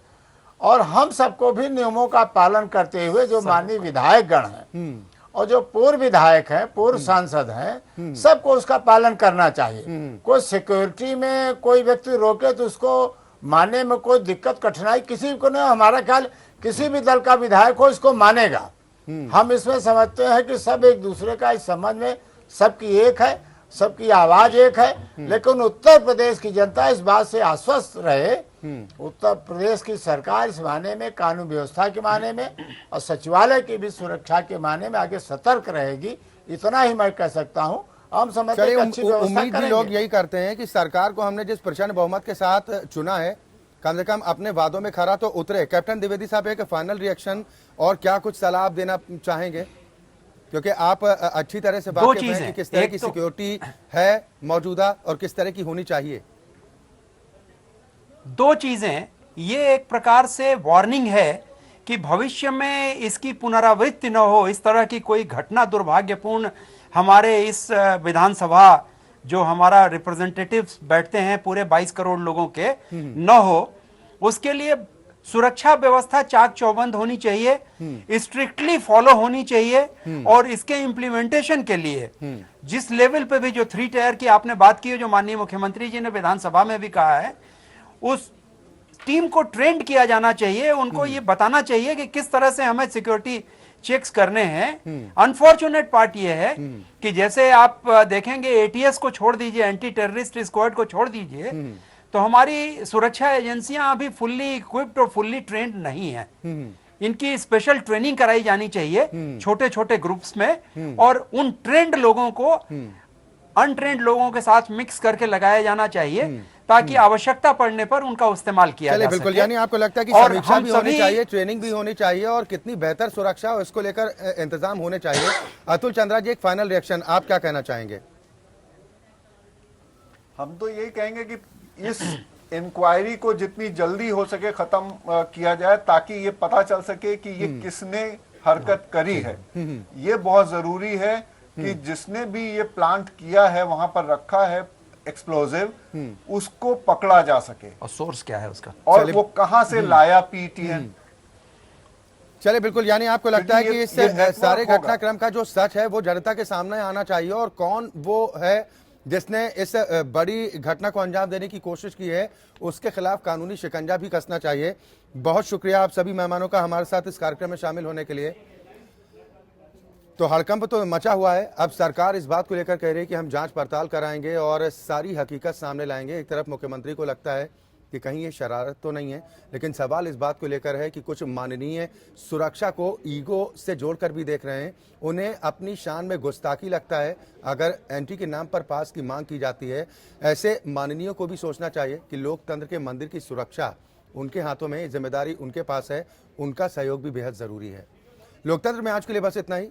और हम सबको भी नियमों का पालन करते हुए, जो माननीय विधायक गण हैं और जो पूर्व विधायक हैं, पूर्व सांसद हैं, सबको उसका पालन करना चाहिए। कोई सिक्योरिटी में कोई व्यक्ति रोके तो उसको मानने में कोई दिक्कत कठिनाई किसी को नहीं। हमारा ख्याल किसी भी दल का विधायक हो इसको मानेगा। हम इसमें समझते हैं कि सब एक दूसरे का इस संबंध में सबकी एक है, सबकी आवाज एक है। लेकिन उत्तर प्रदेश की जनता इस बात से आश्वस्त रहे, उत्तर प्रदेश की सरकार इस माने में, कानून व्यवस्था के माने में और सचिवालय की भी सुरक्षा के माने में आगे सतर्क रहेगी। इतना ही मैं कह सकता हूं। हम समझते हैं अच्छी व्यवस्था उम्मीद भी लोग यही करते हैं कि सरकार को हमने जिस प्रचंड बहुमत के साथ चुना है, कम से कम अपने वादों में खरा तो उतरे। कैप्टन द्विवेदी साहब, एक फाइनल रिएक्शन और क्या कुछ सलाह आप देना चाहेंगे, क्योंकि आप अच्छी तरह से बात कर रहे हैं कि किस तरह की सिक्योरिटी है मौजूदा और किस तरह की होनी चाहिए। दो चीजें, ये एक प्रकार से वार्निंग है कि भविष्य में इसकी पुनरावृत्ति न हो, इस तरह की कोई घटना दुर्भाग्यपूर्ण हमारे इस विधानसभा, जो हमारा रिप्रेजेंटेटिव्स बैठते हैं पूरे 22 करोड़ लोगों के, न हो। उसके लिए सुरक्षा व्यवस्था चाक चौबंद होनी चाहिए, स्ट्रिक्टली फॉलो होनी चाहिए और इसके इम्प्लीमेंटेशन के लिए जिस लेवल पे भी जो 3 टायर की आपने बात की है, जो माननीय मुख्यमंत्री जी ने विधानसभा में भी कहा है, उस टीम को ट्रेंड किया जाना चाहिए। उनको ये बताना चाहिए कि किस तरह से हमें सिक्योरिटी चेक्स करने हैं। अनफॉर्चुनेट पार्ट ये है कि जैसे आप देखेंगे एटीएस को छोड़ दीजिए, एंटी टेररिस्ट स्क्वाड को छोड़ दीजिए, तो हमारी सुरक्षा एजेंसियां अभी फुल्ली इक्विप्ड और फुल्ली ट्रेंड नहीं है। इनकी स्पेशल ट्रेनिंग कराई जानी चाहिए छोटे छोटे ग्रुप्स में, और उन ट्रेंड लोगों को अनट्रेंड लोगों के साथ मिक्स करके लगाया जाना चाहिए ताकि आवश्यकता पड़ने पर उनका इस्तेमाल किया चलिए जा बिल्कुल, सके। यानी आपको लगता है कि और समीक्षा हम भी होनी सभी- चाहिए, ट्रेनिंग भी होनी चाहिए और कितनी बेहतर सुरक्षा हो इसको लेकर इंतजाम होने चाहिए। अतुल चंद्रा जी, एक फाइनल रिएक्शन, आप क्या कहना चाहेंगे? हम तो यही कहेंगे कि इस इंक्वायरी को जितनी जल्दी हो सके खत्म किया जाए ताकि ये पता चल सके कि ये किसने हरकत करी है। ये बहुत जरूरी है कि जिसने भी ये प्लांट किया है, वहां पर रखा है एक्सप्लोजिव, उसको पकड़ा जा सके और सोर्स क्या है उसका, और वो कहां से लाया पीटीएन। चलिए बिल्कुल, यानी आपको लगता है क्योंकि कि इस ये नेटवर्क सारे होगा। घटनाक्रम का जो सच है वो जनता के सामने आना चाहिए और कौन वो है जिसने इस बड़ी घटना को अंजाम देने की कोशिश की है, उसके खिलाफ कानूनी शिकंजा भी कसना चाहिए। बहुत शुक्रिया आप सभी मेहमानों का हमारे साथ इस कार्यक्रम में शामिल होने के लिए। तो हड़कंप तो मचा हुआ है। अब सरकार इस बात को लेकर कह रही है कि हम जांच पड़ताल कराएंगे और सारी हकीकत सामने लाएंगे। एक तरफ मुख्यमंत्री को लगता है कि कहीं ये शरारत तो नहीं है, लेकिन सवाल इस बात को लेकर है कि कुछ माननीय सुरक्षा को ईगो से जोड़कर भी देख रहे हैं। उन्हें अपनी शान में गुस्ताखी लगता है अगर एंट्री के नाम पर पास की मांग की जाती है। ऐसे माननीयों को भी सोचना चाहिए कि लोकतंत्र के मंदिर की सुरक्षा उनके हाथों में, जिम्मेदारी उनके पास है, उनका सहयोग भी बेहद जरूरी है। लोकतंत्र में आज के लिए बस इतना ही।